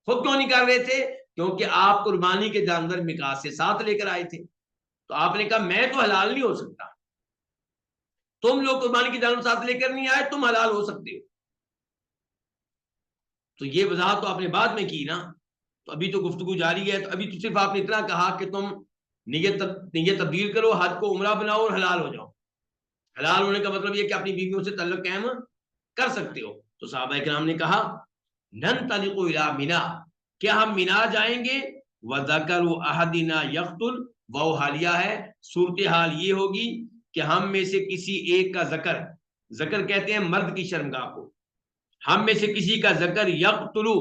खुद क्यों नहीं कर रहे थे, क्योंकि आप कुर्बानी के जानवर मिकास से साथ लेकर आए थे। तो आपने कहा मैं तो हलाल नहीं हो सकता, तुम लोग कुर्बानी के जानवर साथ लेकर नहीं आए, तुम हलाल हो सकते हो। तो ये वजाहत तो आपने बाद में की ना, तो अभी तो गुफ्तगू जारी है। तो अभी तो सिर्फ आपने इतना कहा कि तुम नियत तब्दील करो, हज को उम्रा बनाओ और हलाल हो जाओ। हलाल होने का मतलब ये कि अपनी बीवियों से तल्लुक कायम कर सकते हो। तो सहाबा किराम ने कहा नन तलिकु इला मिना, क्या हम मिना जाएंगे, वज़करु अहदिना यक्तुल, वो हालिया है, सूरत हाल ये होगी कि हम में से किसी एक का जकर कहते हैं मर्द की शर्मगाह को, हम में से किसी का जकर यक्तुलु,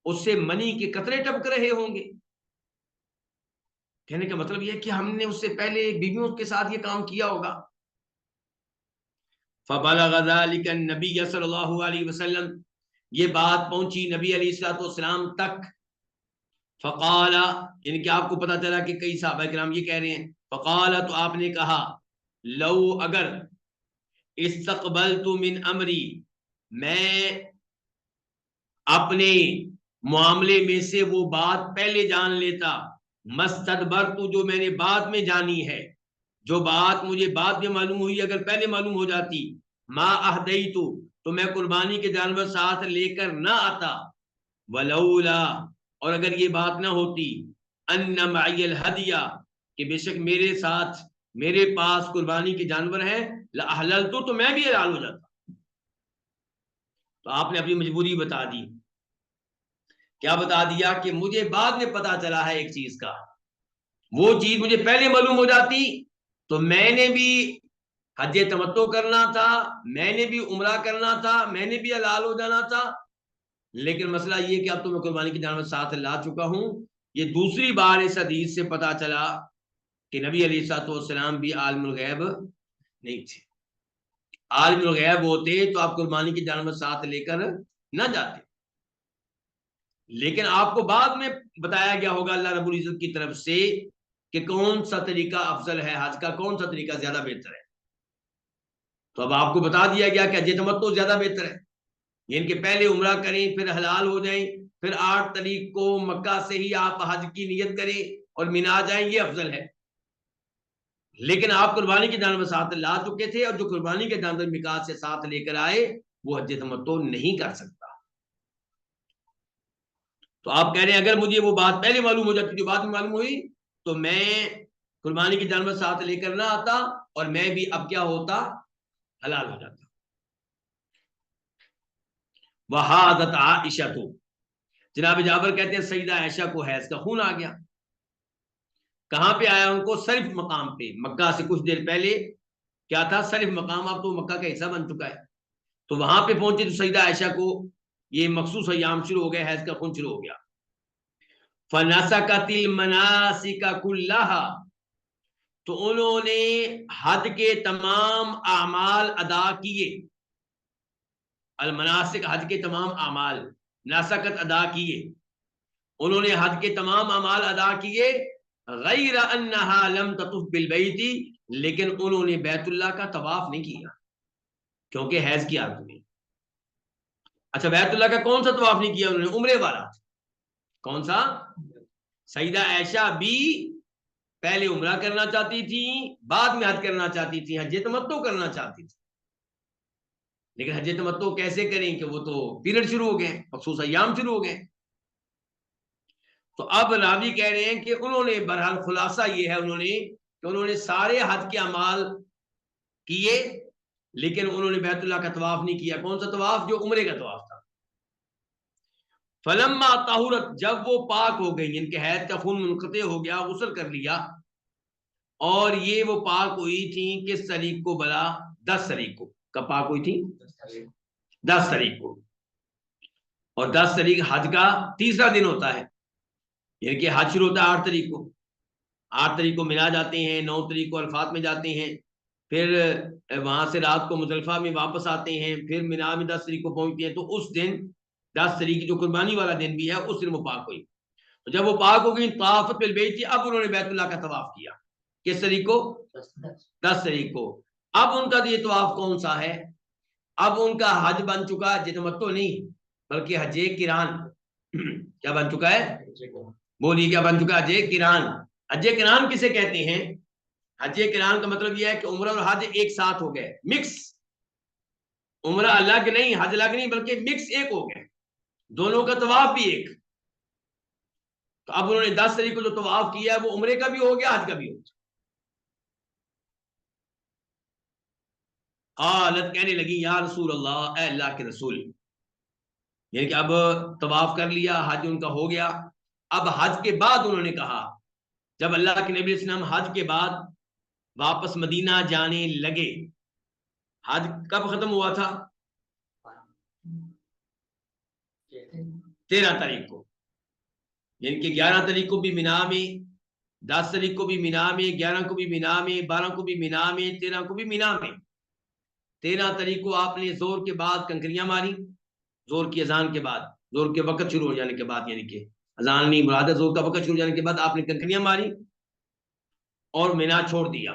उससे मनी के कतरे टपक रहे होंगे। कहने का मतलब यह कि हमने उससे पहले बीवियों के साथ ये काम किया होगा। फबलग ज़ालिका नबी सल्लल्लाहु अलैहि वसल्लम, ये बात पहुंची नबी अलैहिस्सलाम तक। फ़क़ाला, यानी कि आपको पता चला कि कई सहाबा किराम ये कह रहे हैं। फ़क़ाला, तो आपने कहा, लौ, अगर, इस्तक़बलतु मिन अमरी, मैं अपने मामले में से वो बात पहले जान लेता, मस्तदबरतु, जो मैंने बाद में जानी है, जो बात मुझे बाद में मालूम हुई अगर पहले मालूम हो जाती, मा अहदैतु, तो मैं कुर्बानी के जानवर साथ लेकर ना आता, वलौला, और अगर ये बात ना होती, अन्ना मअयल हदिया, कि बेशक मेरे साथ, मेरे पास कुर्बानी के जानवर हैं, लअहललतु, तो मैं भी हलाल हो जाता। तो आपने अपनी मजबूरी बता दी। क्या बता दिया कि मुझे बाद में पता चला है एक चीज का, वो चीज मुझे पहले मालूम हो जाती तो मैंने भी हज तमत्तो करना था, मैंने भी उम्रा करना था, मैंने भी हलाल हो जाना था। लेकिन मसला ये कि अब तो मैं कुर्बानी के जानवर साथ ला चुका हूं। ये दूसरी बार इस हदीस से पता चला कि नबी अलैहिस्सलाम भी आलिमुल गैब नहीं थे। आलिमुल गैब होते तो आप कुर्बानी के जानवर साथ लेकर ना जाते। लेकिन आपको बाद में बताया गया होगा अल्लाह रब्बुल इज्जत की तरफ से कि कौन सा तरीका अफजल है, हज का कौन सा तरीका ज्यादा बेहतर है। तो अब आपको बता दिया गया कि हज तमत्तो ज्यादा बेहतर है, यानी कि पहले उम्रा करें, फिर हलाल हो जाएं, फिर 8 तारीख को मक्का से ही आप हज की नियत करें और मिना जाएं, ये अफजल है। लेकिन आप कुर्बानी के जानवर साथ ला चुके थे, और जो कुर्बानी के जानवर मिकात से साथ लेकर आए वो हज तमत्तो नहीं कर सकता। तो आप कह रहे हैं अगर मुझे वो बात पहले मालूम हो जाती, जो बात में मालूम हुई, तो मैं कुर्बानी के जानवर साथ लेकर ना आता और मैं भी अब क्या होता, हलाल हो जाता। वहादत आयशा, तो जनाब जाबर कहते हैं सईदा आयशा को हैज का खून आ गया। कहां पे आया उनको? सरिफ मकाम पे, मक्का से कुछ देर पहले क्या था, सरिफ मकाम, अब तो मक्का का हिस्सा बन चुका है। तो वहां पे पहुंचे तो सईदा आयशा को ये मखसूस अय्याम शुरू हो गए, हैज का खून शुरू हो गया। फनसकतिल मनासिका कुल्लाहा, तो उन्होंने हज के तमाम आमाल अदा किए। अल मनासिक, हज के तमाम आमाल, नसकत अदा किए, उन्होंने हज के तमाम अमाल अदा किए। गैर अन्नहा लम ततुफ बिल बैती, लेकिन उन्होंने बैतुल्लाह का तवाफ नहीं किया क्योंकि हैज की हालत में। अच्छा, बैतुल्लाह का कौन सा तवाफ नहीं किया उन्होंने? उम्रे वाला। कौन सा? सईदा आयशा भी पहले उम्रा करना चाहती थी, बाद में हज करना चाहती थी, हज तमत्तो करना चाहती थी। लेकिन हज तमत्तो कैसे करें कि वो तो पीरियड शुरू हो गए, मखसूस अय्याम शुरू हो गए। तो अब रावी कह रहे हैं कि उन्होंने, बहरहाल खुलासा ये है उन्होंने सारे हज के अमाल किए, लेकिन उन्होंने बैतुल्लाह का तवाफ नहीं किया। कौन सा तवाफ? जो उम्रे का तवाफ था। फलम्मा ताहुरत, जब वो पाक हो गई, इनके हैज का खून मुनक़ते हो गया, गुस्ल कर लिया, और ये वो पाक हुई थी किस तारीख को भला? 10 तारीख को। कब पाक हुई थी? 10 तारीख को। और 10 तारीख हज का तीसरा दिन होता है, यानी कि हज शुरू होता है 8 तारीख को। 8 तारीख को मिना जाते हैं, 9 तारीख को अल्फात में जाते हैं, फिर वहां से रात को मुजल्फा में वापस आते हैं, फिर मिना में 10 तारीख को पहुंचते हैं। तो उस दिन 10 तारीख जो कुर्बानी वाला दिन भी है, उस दिन वो पाक हुई। तो जब वो पाक हो गई, तवाफ़त बिल बैत, अब उन्होंने बैतुल्लाह का तवाफ किया। किस तारीख को? 10 तारीख को। अब उनका ये तवाफ कौन सा है? अब उनका हज बन चुका है, तमत्तो नहीं बल्कि हजे किरान। क्या बन चुका है? बोलिए, क्या बन चुका है? हजे किरान। हजे किरान किसे कहते हैं? हजे किरान का मतलब यह है कि उम्र और हज एक साथ हो गए, मिक्स। उम्र अलग नहीं, हज अलग नहीं, बल्कि मिक्स एक हो गए, दोनों का तवाफ भी एक। तो अब उन्होंने 10 तारीख को जो तवाफ किया है वो उम्रे का भी हो गया, हज का भी हो गया। हालत कहने लगी, या रसूल अल्लाह, ए अल्लाह के रसूल, यानी कि अब तवाफ कर लिया, हज उनका हो गया। अब हज के बाद उन्होंने कहा, जब अल्लाह के नबी सल्लल्लाहु अलैहि वसल्लम हज के बाद वापस मदीना जाने लगे, हज कब खत्म हुआ था? 13 तारीख को, यानी कि 11 तारीख को भी मिना में, 10 तारीख को भी मिना में, 11 को भी मिना में, 12 को भी मिना में, 13 को भी मिना में। 13 तारीख को आपने जोर के बाद कंकरियां मारी, जोर की अजान के बाद, जोर के वक्त शुरू हो जाने के बाद, यानी कि अजान नहीं मुराद है, जोर का वक्त शुरू हो जाने के बाद आपने कंकरियां मारी और मिना छोड़ दिया।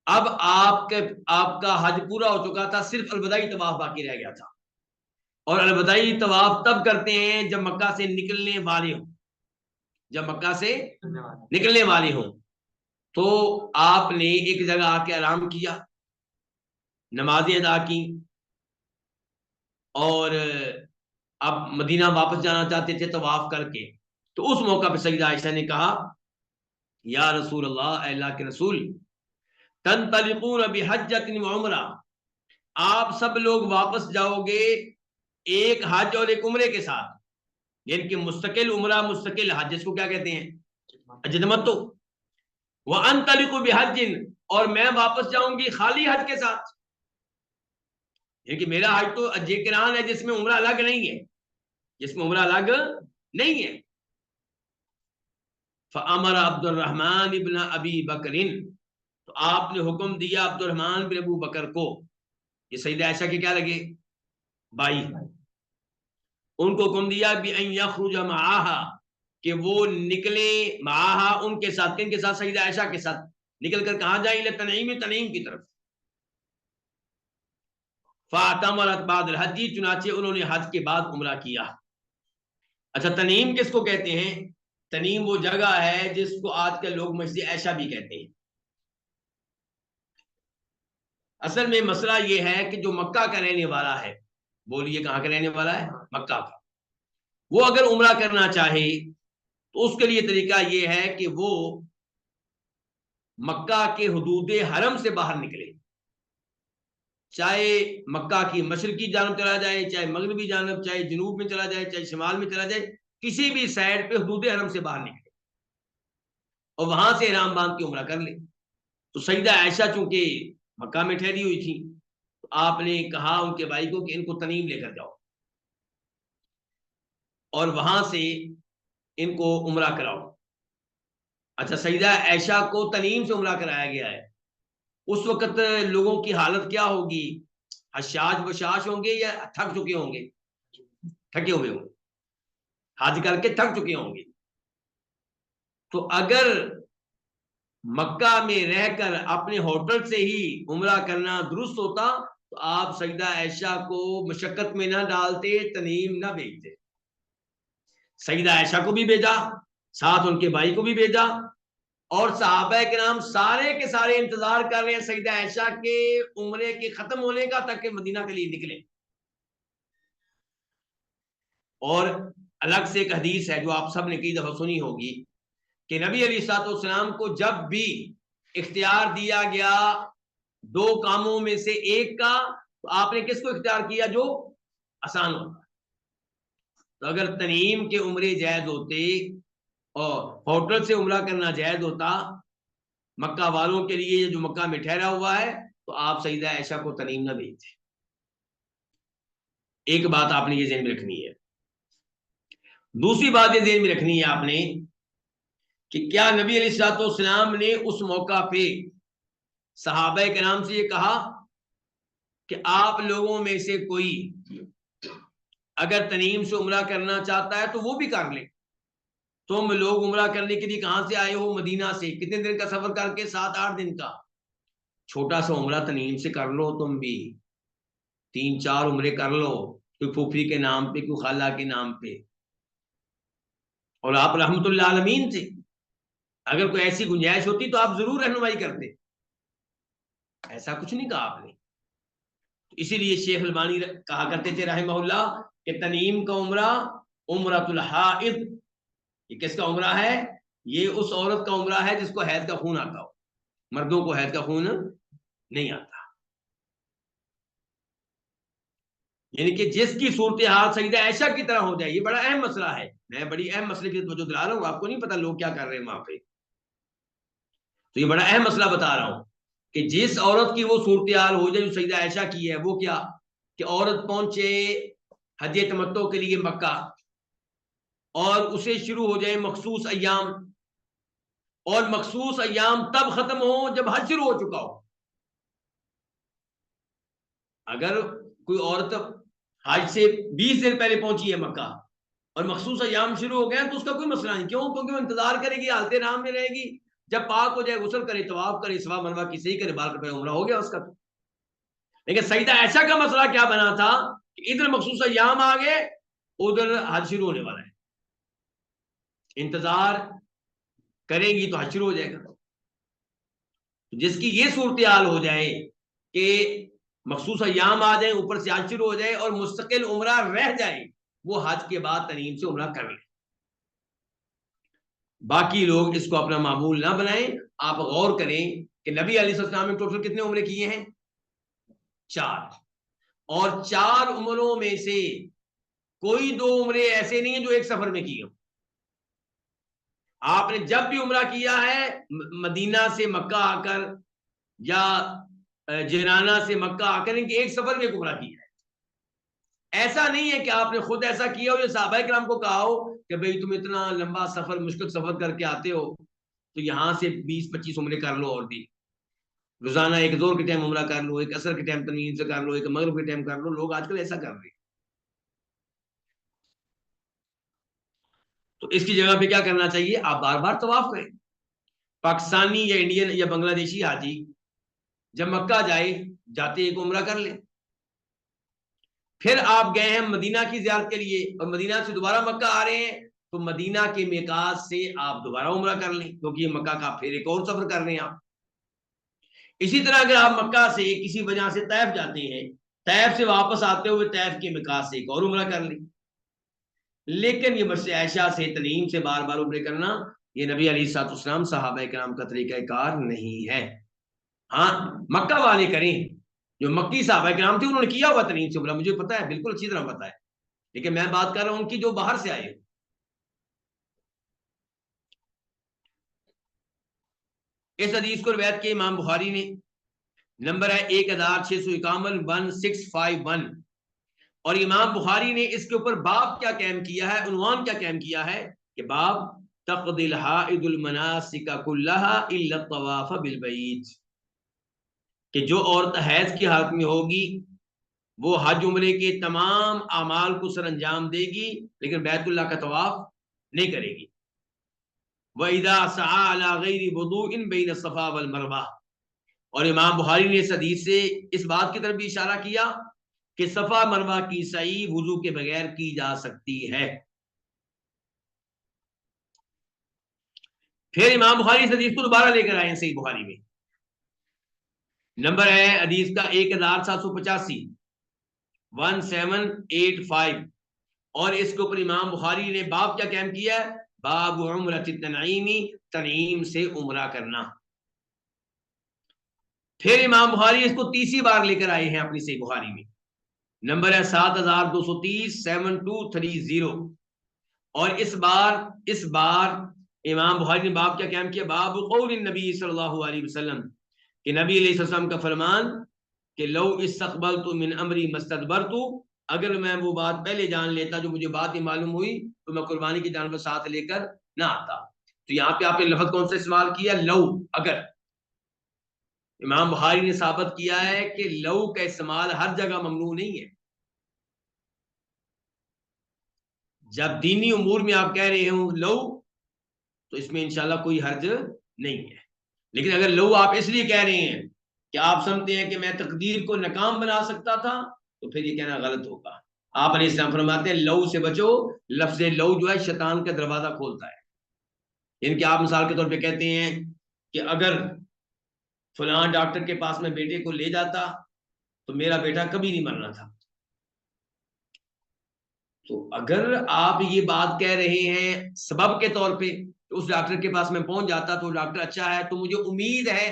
अब आपका हज पूरा हो चुका था, सिर्फ अलबदाई तवाफ बाकी रह गया था। और अलबदाई तवाफ तब करते हैं जब मक्का से निकलने वाले हो, जब मक्का से निकलने वाले हो। तो आपने एक जगह आके आराम किया, नमाजें अदा की, और अब मदीना वापस जाना चाहते थे तवाफ करके। तो उस मौका पर सईदा आयशा ने कहा, या रसूल अल्लाह, अल्लाह के रसूल, तंतलिकून बिहज्जतिन व उम्रा, आप सब लोग वापस जाओगे एक हज और एक उम्रे के साथ, यानी कि मुस्तकिल उम्रा मुस्तकिल हज, जिसको क्या कहते हैं? हज तमत्तो। व अंतलिकू बिहज्जिन, और मैं वापस जाऊंगी खाली हज के साथ, यानी कि मेरा हज तो हज किरान है, जिसमें उम्रा अलग नहीं है, जिसमें उम्रा अलग नहीं है। फअमर अब्दुर्रहमान इब्न अबी बकरिन, तो आपने हुक्म दिया अब्दुर्रहमान बिन अबू बकर को, ये सईदा आयशा के क्या लगे? भाई। उनको हुक्म दिया भी अन यखरुज माहा, कि वो निकले, माहा उनके साथ, किनके साथ? सईदा आयशा के साथ। निकल कर कहां जाए? इले तनईम, तनईम की तरफ। फातमरत बाद हज, चुनाचे उन्होंने हज के बाद उम्रा किया। अच्छा, तनईम किसको कहते हैं? तनीम वो जगह है जिसको आजकल लोग मस्जिद ऐशा भी कहते हैं। असल में मसला ये है कि जो मक्का का रहने वाला है, बोलिए कहाँ का रहने वाला है? मक्का का। वो अगर उम्रा करना चाहे तो उसके लिए तरीका ये है कि वो मक्का के हुदूद हरम से बाहर निकले, चाहे मक्का की मशरकी जानब चला जाए, चाहे मगरबी जानब, चाहे जनूब में चला जाए, चाहे शिमाल में चला जाए, किसी भी साइड पे हुदूद हरम से बाहर निकले और वहां से इहराम बांध के उम्रा कर ले। तो सईदा आयशा चूंकि मक्का में ठहरी हुई थी, तो आपने कहा उनके भाई को कि इनको तनीम लेकर जाओ और वहां से इनको उम्रा कराओ। अच्छा, सईदा आयशा को तनीम से उम्रा कराया गया है। उस वक्त लोगों की हालत क्या होगी? हशाश बशाश होंगे या थक चुके होंगे? थके हुए होंगे, हज करके थक चुके होंगे। तो अगर मक्का में रहकर अपने होटल से ही उम्रा करना दुरुस्त होता तो आप सईदा आयशा को मशक्कत में ना डालते, तनीम ना भेजते। सईदा आयशा को भी भेजा, साथ उनके भाई को भी भेजा, और सहाबा के नाम सारे के सारे इंतजार कर रहे हैं सईदा आयशा के उम्रे के खत्म होने का, ताकि मदीना के लिए निकले। और अलग से एक हदीस है जो आप सब ने कई दफा सुनी होगी कि नबी अलैहिस्सलाम को जब भी इख्तियार दिया गया दो कामों में से एक का, तो आपने किसको इख्तियार किया? जो आसान होता। तो अगर तनीम के उम्रे जायज होते और होटल से उम्रा करना जायज होता मक्का वालों के लिए जो मक्का में ठहरा हुआ है, तो आप सईदा आयशा को तनीम न भेजते। एक बात आपने ये ज़हन में रखनी है। दूसरी बात ये ज़हन में रखनी है आपने कि क्या नबी अलैहिस्सलाम ने उस मौका पे सहाबा के नाम से ये कहा कि आप लोगों में से कोई अगर तनीम से उम्रा करना चाहता है तो वो भी कर ले? तुम लोग उम्रा करने के लिए कहां से आए हो? मदीना से। कितने दिन का सफर करके? 7-8 दिन का। छोटा सा उम्रा तनीम से कर लो, तुम भी 3-4 उम्रे कर लो, कोई फूफी के नाम पे, कोई खाला के नाम पे। और आप रहमतुल्लाह आलमीन थे, अगर कोई ऐसी गुंजाइश होती तो आप जरूर रहनुमाई करते। ऐसा कुछ नहीं कहा आपने। तो इसीलिए शेख अलबानी कहा करते थे रहमहुल्लाह कि तनीम का उम्रा उम्रतुल हाइद। ये किसका उम्रा है? ये उस औरत का उम्रा है जिसको हैज का खून आता हो। मर्दों को हैज का खून नहीं आता। यानी कि जिसकी सूरत हाल सईदा आयशा की तरह हो जाए। ये बड़ा अहम मसला है, मैं बड़ी अहम मसले की वजह दिला रहा हूँ। आपको नहीं पता लोग क्या कर रहे हैं वहां पे। तो ये बड़ा अहम मसला बता रहा हूं कि जिस औरत की वो सूरत हाल हो जाए जो सईदा आयशा की है। वो क्या कि औरत पहुंचे हज तमत्तो के लिए मक्का और उसे शुरू हो जाए मखसूस अय्याम, और मखसूस अय्याम तब खत्म हो जब हज शुरू हो चुका हो। अगर कोई औरत हज से 20 दिन पहले पहुंची है मक्का और मखसूस अय्याम शुरू हो गए तो उसका कोई मसला नहीं। क्यों? क्योंकि वो इंतजार करेगी, हालते राम में रहेगी। जब पाक हो जाए, गुस्ल करे, तवाफ करे, सवा मनवा की सही करे, 12 रुपये उम्रा हो गया उसका। लेकिन सईदा आयशा का मसला क्या बना था कि इधर मखसूस अय्याम आ गए, उधर हज शुरू होने वाला है। इंतजार करेगी तो हज शुरू हो जाएगा। जिसकी ये सूरत हाल हो जाए कि मखसूस अय्याम आ जाए, ऊपर से हज शुरू हो जाए और मुस्तकिल उम्रा रह जाए, वो हज के बाद तनीम से उम्रा कर ले। बाकी लोग इसको अपना मामूल ना बनाएं। आप गौर करें कि नबी अलैहिस्सलाम ने टोटल कितने उम्रे किए हैं? 4। और 4 उम्रों में से कोई 2 उम्रे ऐसे नहीं है जो एक सफर में किए हो। आपने जब भी उम्रा किया है मदीना से मक्का आकर या जिराना से मक्का आकर, इनके एक सफर में उम्रा किया है। ऐसा नहीं है कि आपने खुद ऐसा किया हो या सहाबा किराम को कहा हो कि भाई तुम इतना लंबा सफर, मुश्किल सफर करके आते हो तो यहां से 20-25 उम्रे कर लो, और भी रोजाना एक जोर के टाइम उम्रा कर लो, एक असर के टाइम तमीज से कर लो, एक मगरिब के टाइम कर लो। लोग आजकल ऐसा कर रहे हैं। तो इसकी जगह पे क्या करना चाहिए? आप बार बार तवाफ करें। पाकिस्तानी या इंडियन या बांग्लादेशी हाजी जब मक्का जाए, जाते एक उम्रा कर ले। फिर आप गए हैं मदीना की ज़ियारत के लिए और मदीना से दोबारा मक्का आ रहे हैं, तो मदीना के मिकात से आप दोबारा उम्रा कर लें, क्योंकि ये मक्का का फिर एक और सफर कर रहे हैं आप। इसी तरह अगर आप मक्का से किसी वजह से तैफ जाते हैं, तैफ से वापस आते हुए तैफ के मिकात से एक और उम्रा कर लें। लेकिन ये मस्जिद आयशा से, तनीम से बार बार उम्रे करना, ये नबी अलैहिस्सलाम सहाबा किराम का तरीक़ाकार नहीं है। हाँ, मक्का वाले करें, जो मक्की सहाबा किराम थे उन्होंने किया हुआ तनीम से उम्रा, मुझे पता है, बिल्कुल अच्छी तरह पता है। लेकिन मैं बात कर रहा हूं उनकी जो बाहर से आए। इस हदीस को रिवायत किया इमाम बुखारी ने, नंबर है 1651 1651। और इमाम बुखारी ने इसके ऊपर बाब क्या कायम किया है, उन्वान क्या कायम किया है कि बाब तक़दिल हाइदुल मनासिका कुल्लहा इल्ला तवाफ बिल बैत, कि जो औरत हैज की हालत में होगी वो हज उम्रे के तमाम अमाल को सरअंजाम देगी, लेकिन बैतुल्लाह का तवाफ नहीं करेगी। वइदा सआ अला गैरि वुदूइन बैन सफा वल मरवा। और इमाम बुखारी ने इस हदीस से इस बात की तरफ भी इशारा किया कि सफा मरवा की सई वुजू के बगैर की जा सकती है। फिर इमाम बुखारी इस हदीस को दोबारा लेकर आए हैं सही बुखारी में, नंबर है हदीस का 1785 1785। और इसके ऊपर इमाम बुखारी ने बाब क्या कायम किया है, बाब उम्रत तनईमी, तनईम से उम्रा करना। फिर इमाम बुखारी इसको तीसरी बार लेकर आए हैं अपनी सही बुखारी में, नंबर है 7230 7230। और इस बार इमाम बुखारी ने बाब क्या कायम किया, बाब कौल नबी सल्लल्लाहु अलैहि वसल्लम, कि नबी अलैहि सल्लम का फरमान कि लौ इस्तक़बलतु मिन अमरी मस्तदबरतु, अगर मैं वो बात पहले जान लेता जो मुझे बात ही मालूम हुई तो मैं कुर्बानी की जानवर साथ लेकर ना आता। तो यहाँ पे आपने लफ्ज कौन सा इस्तेमाल किया, लौ, अगर। इमाम बुखारी ने साबित किया है कि लौ का इस्तेमाल हर जगह ममनू नहीं है। जब दीनी उमूर में आप कह रहे हो लौ, तो इसमें इंशाल्लाह कोई हर्ज नहीं है। लेकिन अगर लौ आप इसलिए कह रहे हैं कि आप समझते हैं कि मैं तकदीर को नाकाम बना सकता था, तो फिर ये कहना गलत होगा। आप अलैहिस्सलाम फरमाते हैं लौ से बचो, लफ्ज लौ जो है शैतान का दरवाजा खोलता है। इनके आप मिसाल के तौर पे कहते हैं कि अगर फलां डॉक्टर के पास में बेटे को ले जाता तो मेरा बेटा कभी नहीं मरना था। तो अगर आप ये बात कह रहे हैं सबब के तौर पे, तो उस डॉक्टर के पास में पहुंच जाता तो डॉक्टर अच्छा है तो मुझे उम्मीद है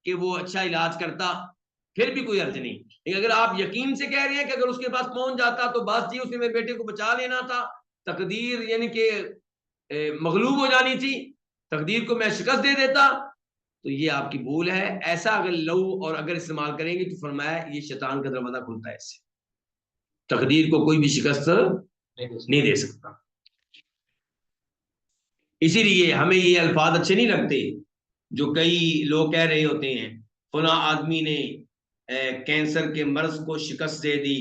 कि वो अच्छा इलाज करता, फिर भी कोई अर्ज नहीं। लेकिन अगर आप यकीन से कह रहे हैं कि अगर उसके पास पहुंच जाता तो बस जी उसने मेरे बेटे को बचा लेना था, तकदीर यानी कि मगलूब हो जानी थी, तकदीर को मैं शिकस्त दे देता, तो ये आपकी भूल है। ऐसा अगर लौ और अगर इस्तेमाल करेंगे तो फरमाया ये शैतान का दरवाजा खुलता है, इससे तकदीर को कोई भी शिकस्त नहीं दे सकता। इसीलिए हमें ये अल्फाज अच्छे नहीं लगते जो कई लोग कह रहे होते हैं फला आदमी ने कैंसर के मर्ज को शिकस्त दे दी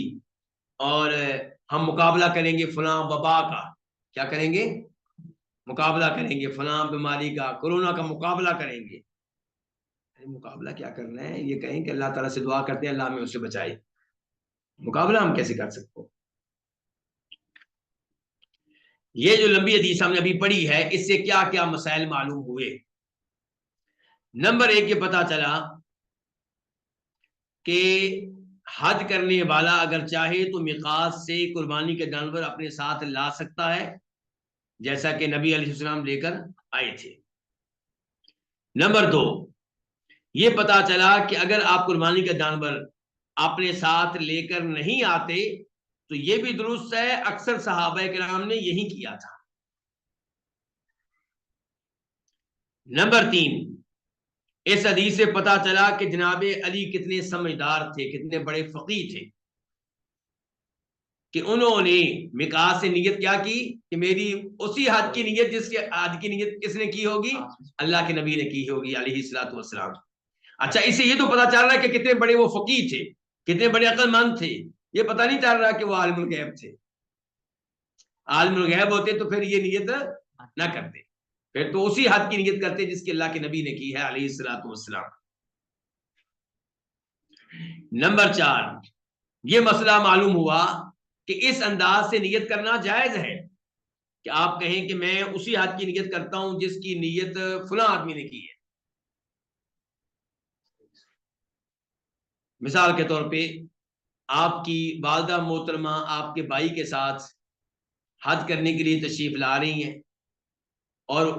और हम मुकाबला करेंगे फला वबा का। क्या करेंगे, मुकाबला करेंगे फला बीमारी का, कोरोना का मुकाबला करेंगे। अरे मुकाबला क्या करना है, ये कहें कि अल्लाह ताला से दुआ करते हैं अल्लाह हमें उससे बचाए। मुकाबला हम कैसे कर सकते हैं। ये जो लंबी हदीस हमने अभी पढ़ी है, इससे क्या क्या मसाइल मालूम हुए। नंबर 1 ये पता चला कि हज करने वाला अगर चाहे तो मिकात से कुर्बानी के जानवर अपने साथ ला सकता है, जैसा कि नबी अलैहिस्सलाम लेकर आए थे। नंबर 2 ये पता चला कि अगर आप कुर्बानी का जानवर अपने साथ लेकर नहीं आते तो ये भी दुरुस्त है, अक्सर सहाबा किराम ने यही किया था। नंबर 3 इस हदीस से पता चला कि जनाबे अली कितने समझदार थे, कितने बड़े फकीह थे, कि उन्होंने मिकात से नियत क्या की कि मेरी उसी हज की नियत जिसके हज की नियत किसने की होगी, अल्लाह के नबी ने की होगी अलैहिस्सलातु वस्सलाम। अच्छा, इससे ये तो पता चल रहा है कि कितने बड़े वो फकीह थे, कितने बड़े अक्लमंद थे। ये पता नहीं चल रहा कि वो आलिमुल गैब थे। आलिमुल गैब होते तो फिर ये नियत ना करते, फिर तो उसी हद की नियत करते जिसकी अल्लाह के नबी ने की है अलैहिस्सलातु वस्सलाम। नंबर 4 ये मसला मालूम हुआ कि इस अंदाज से नियत करना जायज है कि आप कहें कि मैं उसी हज की नीयत करता हूं जिसकी नीयत फला आदमी ने की है। मिसाल के तौर पे आपकी वालदा मोहतरमा आपके भाई के साथ हज करने के लिए तशरीफ ला रही हैं, और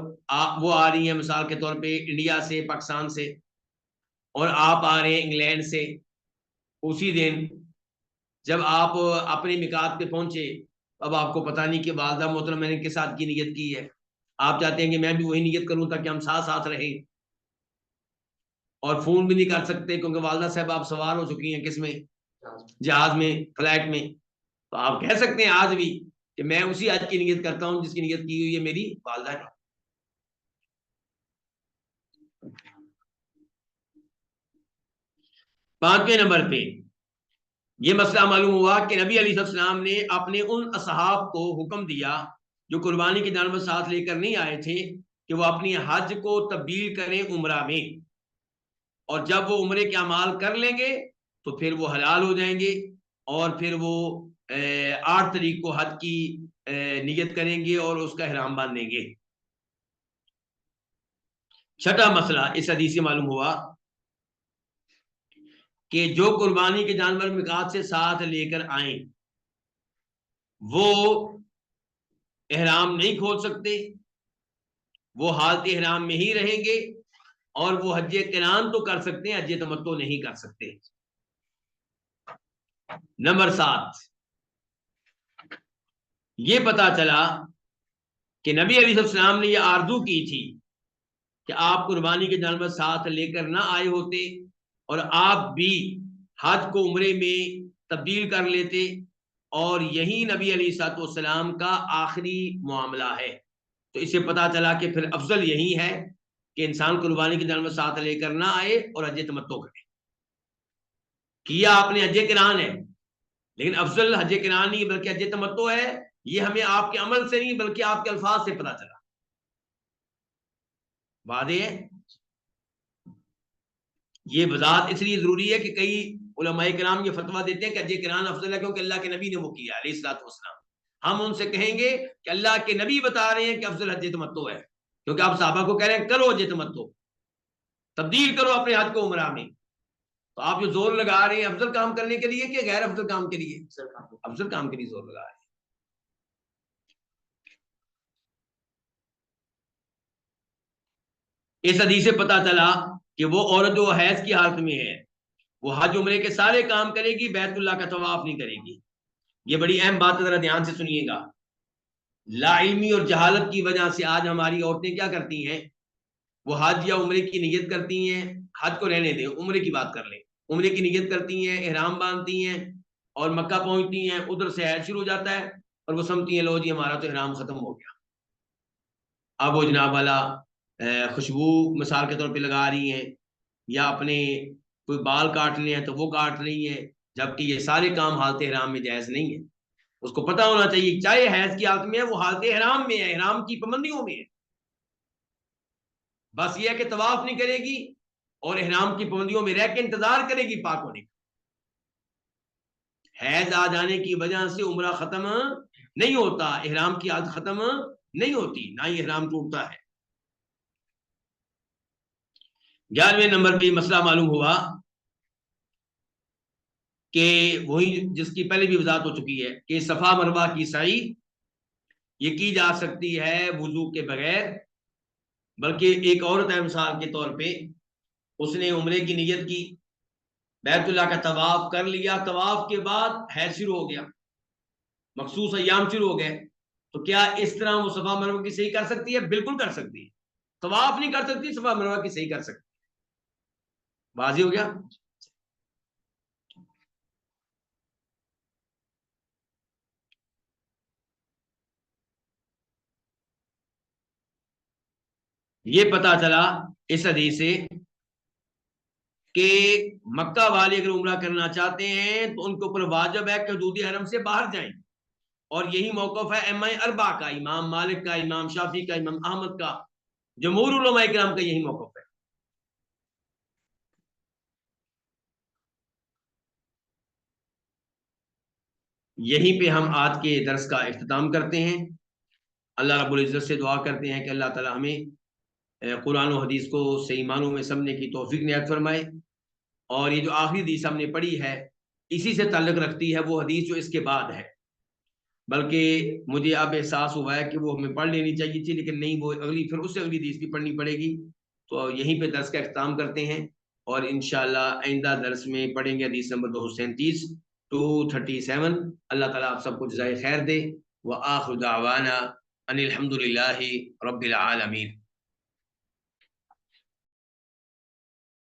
वो आ रही हैं मिसाल के तौर पे इंडिया से, पाकिस्तान से, और आप आ रहे हैं इंग्लैंड से। उसी दिन जब आप अपने मिकात पे पहुंचे, अब आपको पता नहीं कि वालदा मोहतरमा मैंने किस साथ की नीयत की है। आप चाहते हैं कि मैं भी वही नीयत करूं ताकि हम साथ साथ रहें, और फोन भी नहीं कर सकते क्योंकि वालदा साहब आप सवार हो चुकी हैं किस में, जहाज में, फ्लाइट में। तो आप कह सकते हैं आज भी कि मैं उसी हज की नीयत करता हूं जिसकी नीयत की हुई है मेरी वालदा ने। 5वें नंबर पे ये मसला मालूम हुआ कि नबी अलैहिस्सलाम ने अपने उन असहाब को हुक्म दिया जो कुर्बानी के जानवर साथ लेकर नहीं आए थे कि वो अपनी हज को तब्दील करें उम्रा में, और जब वो उम्रे के अमाल कर लेंगे तो फिर वो हलाल हो जाएंगे, और फिर वो 8 तारीख को हज की नियत करेंगे और उसका इहराम बांधेंगे। छठा मसला इस हदीस से मालूम हुआ कि जो कुर्बानी के जानवर मिकात से साथ लेकर आए वो इहराम नहीं खोल सकते, वो हालत इहराम में ही रहेंगे, और वो हज किरान तो कर सकते हैं, हज तमत्तो नहीं कर सकते। नंबर 7, ये पता चला कि नबी अलैहिस्सलाम ने यह आरजू की थी कि आप कुर्बानी के जानवर साथ लेकर ना आए होते और आप भी हज को उम्रे में तब्दील कर लेते, और यही नबी अलैहिस्सलाम का आखिरी मामला है। तो इससे पता चला कि फिर अफजल यही है कि इंसान कुर्बानी के जानवर साथ लेकर ना आए और हज तमत्तो करे। किया आपने हज किरान है, लेकिन अफजल हज किरान नहीं बल्कि हज तमत्तो है। ये हमें आपके अमल से नहीं बल्कि आपके अल्फाज से पता चला। वादे है ये वजाहत इसलिए जरूरी है कि कई उलमाए किराम ये फतवा देते हैं कि हज किरान अफजल है क्योंकि अल्लाह के नबी ने वो किया अलैहिस्सलातु वस्सलाम। हम उनसे कहेंगे कि अल्लाह के नबी बता रहे हैं कि अफजल हज तमत्तो है, क्योंकि आप साहबा को कह रहे हैं करो हज तमत्तो, तब्दील करो अपने हज को उमरा में। तो आप जो जोर लगा रहे हैं अफजल काम करने के लिए कि गैर अफजल काम के लिए? अफजल काम के लिए जोर लगा रहे हैं। इस हदीस से पता चला कि वो औरत जो हैज की हालत में है वो हज उम्रे के सारे काम करेगी, बैतुल्लाह का तवाफ नहीं करेगी। ये बड़ी अहम बात है, जरा ध्यान से सुनिएगा। लाइल्मी और जहालत की वजह से आज हमारी औरतें क्या करती हैं, वो हज या उम्रे की नियत करती हैं, हज को रहने दें उम्रे की बात कर लें, उम्रे की नियत करती हैं, एहराम बांधती हैं और मक्का पहुंचती हैं, उधर से हज शुरू हो जाता है और वो समझती हैं लो जी हमारा तो एहराम खत्म हो गया। अब वो जनाब वाला खुशबू मिसाल के तौर पे लगा रही हैं, या अपने कोई बाल काटने हैं तो वो काट रही हैं, जबकि ये सारे काम हालत एहराम में जायज नहीं है। उसको पता होना चाहिए चाहे हैज की हालत में है वो हालत एहराम में है, एहराम की पाबंदियों में है। बस ये है कि तवाफ नहीं करेगी और एहराम की पाबंदियों में रह के इंतजार करेगी पाक होने का। हैज आ जाने की वजह से उम्रा खत्म नहीं होता, एहराम की हालत खत्म नहीं होती, ना ही एहराम टूटता है। 11वें नंबर पे मसला मालूम हुआ कि वही जिसकी पहले भी वजाहत हो चुकी है कि सफा मरवा की सई ये की जा सकती है वुजू के बगैर। बल्कि एक औरत है मिसाल के तौर पे, उसने उम्रे की नियत की, बैतुल्लाह का तवाफ कर लिया, तवाफ के बाद हैज शुरू हो गया, मखसूस अय्याम शुरू हो गए, तो क्या इस तरह वो सफा मरवा की सही कर सकती है? बिल्कुल कर सकती है। तवाफ नहीं कर सकती, सफा मरवा की सही कर सकती है। वाजी हो गया। ये पता चला इस हदीस से कि मक्का वाले अगर उम्रा करना चाहते हैं तो उनके ऊपर वाजिब है कि हदूद हरम से बाहर जाएं, और यही मौकफ है एम अरबा का, इमाम मालिक का, इमाम शाफी का, इमाम अहमद का, जमहूर उलमा इकराम का यही मौकफ है। यहीं पे हम आज के दर्स का इख्तिताम करते हैं। अल्लाह रब्बुल इज़्ज़त से दुआ करते हैं कि अल्लाह ताला हमें कुरान और हदीस को सही मानों में समझने की तौफीक इनायत फरमाए। और ये जो आखिरी हदीस हमने पढ़ी है, इसी से ताल्लुक़ रखती है वो हदीस जो इसके बाद है। बल्कि मुझे अब एहसास हुआ है कि वो हमें पढ़ लेनी चाहिए थी, लेकिन नहीं, वो अगली, फिर उससे अगली हदीस भी पढ़नी पड़ेगी। तो यहीं पे दर्स का इख्तिताम करते हैं और इंशाअल्लाह आइंदा दर्स में पढ़ेंगे हदीस नंबर 237 237। अल्लाह ताला आप सबको जज़ाए खैर दे। व आखिरु दावाना अनिल हम्दुलिल्लाहि रब्बिल आलमीन।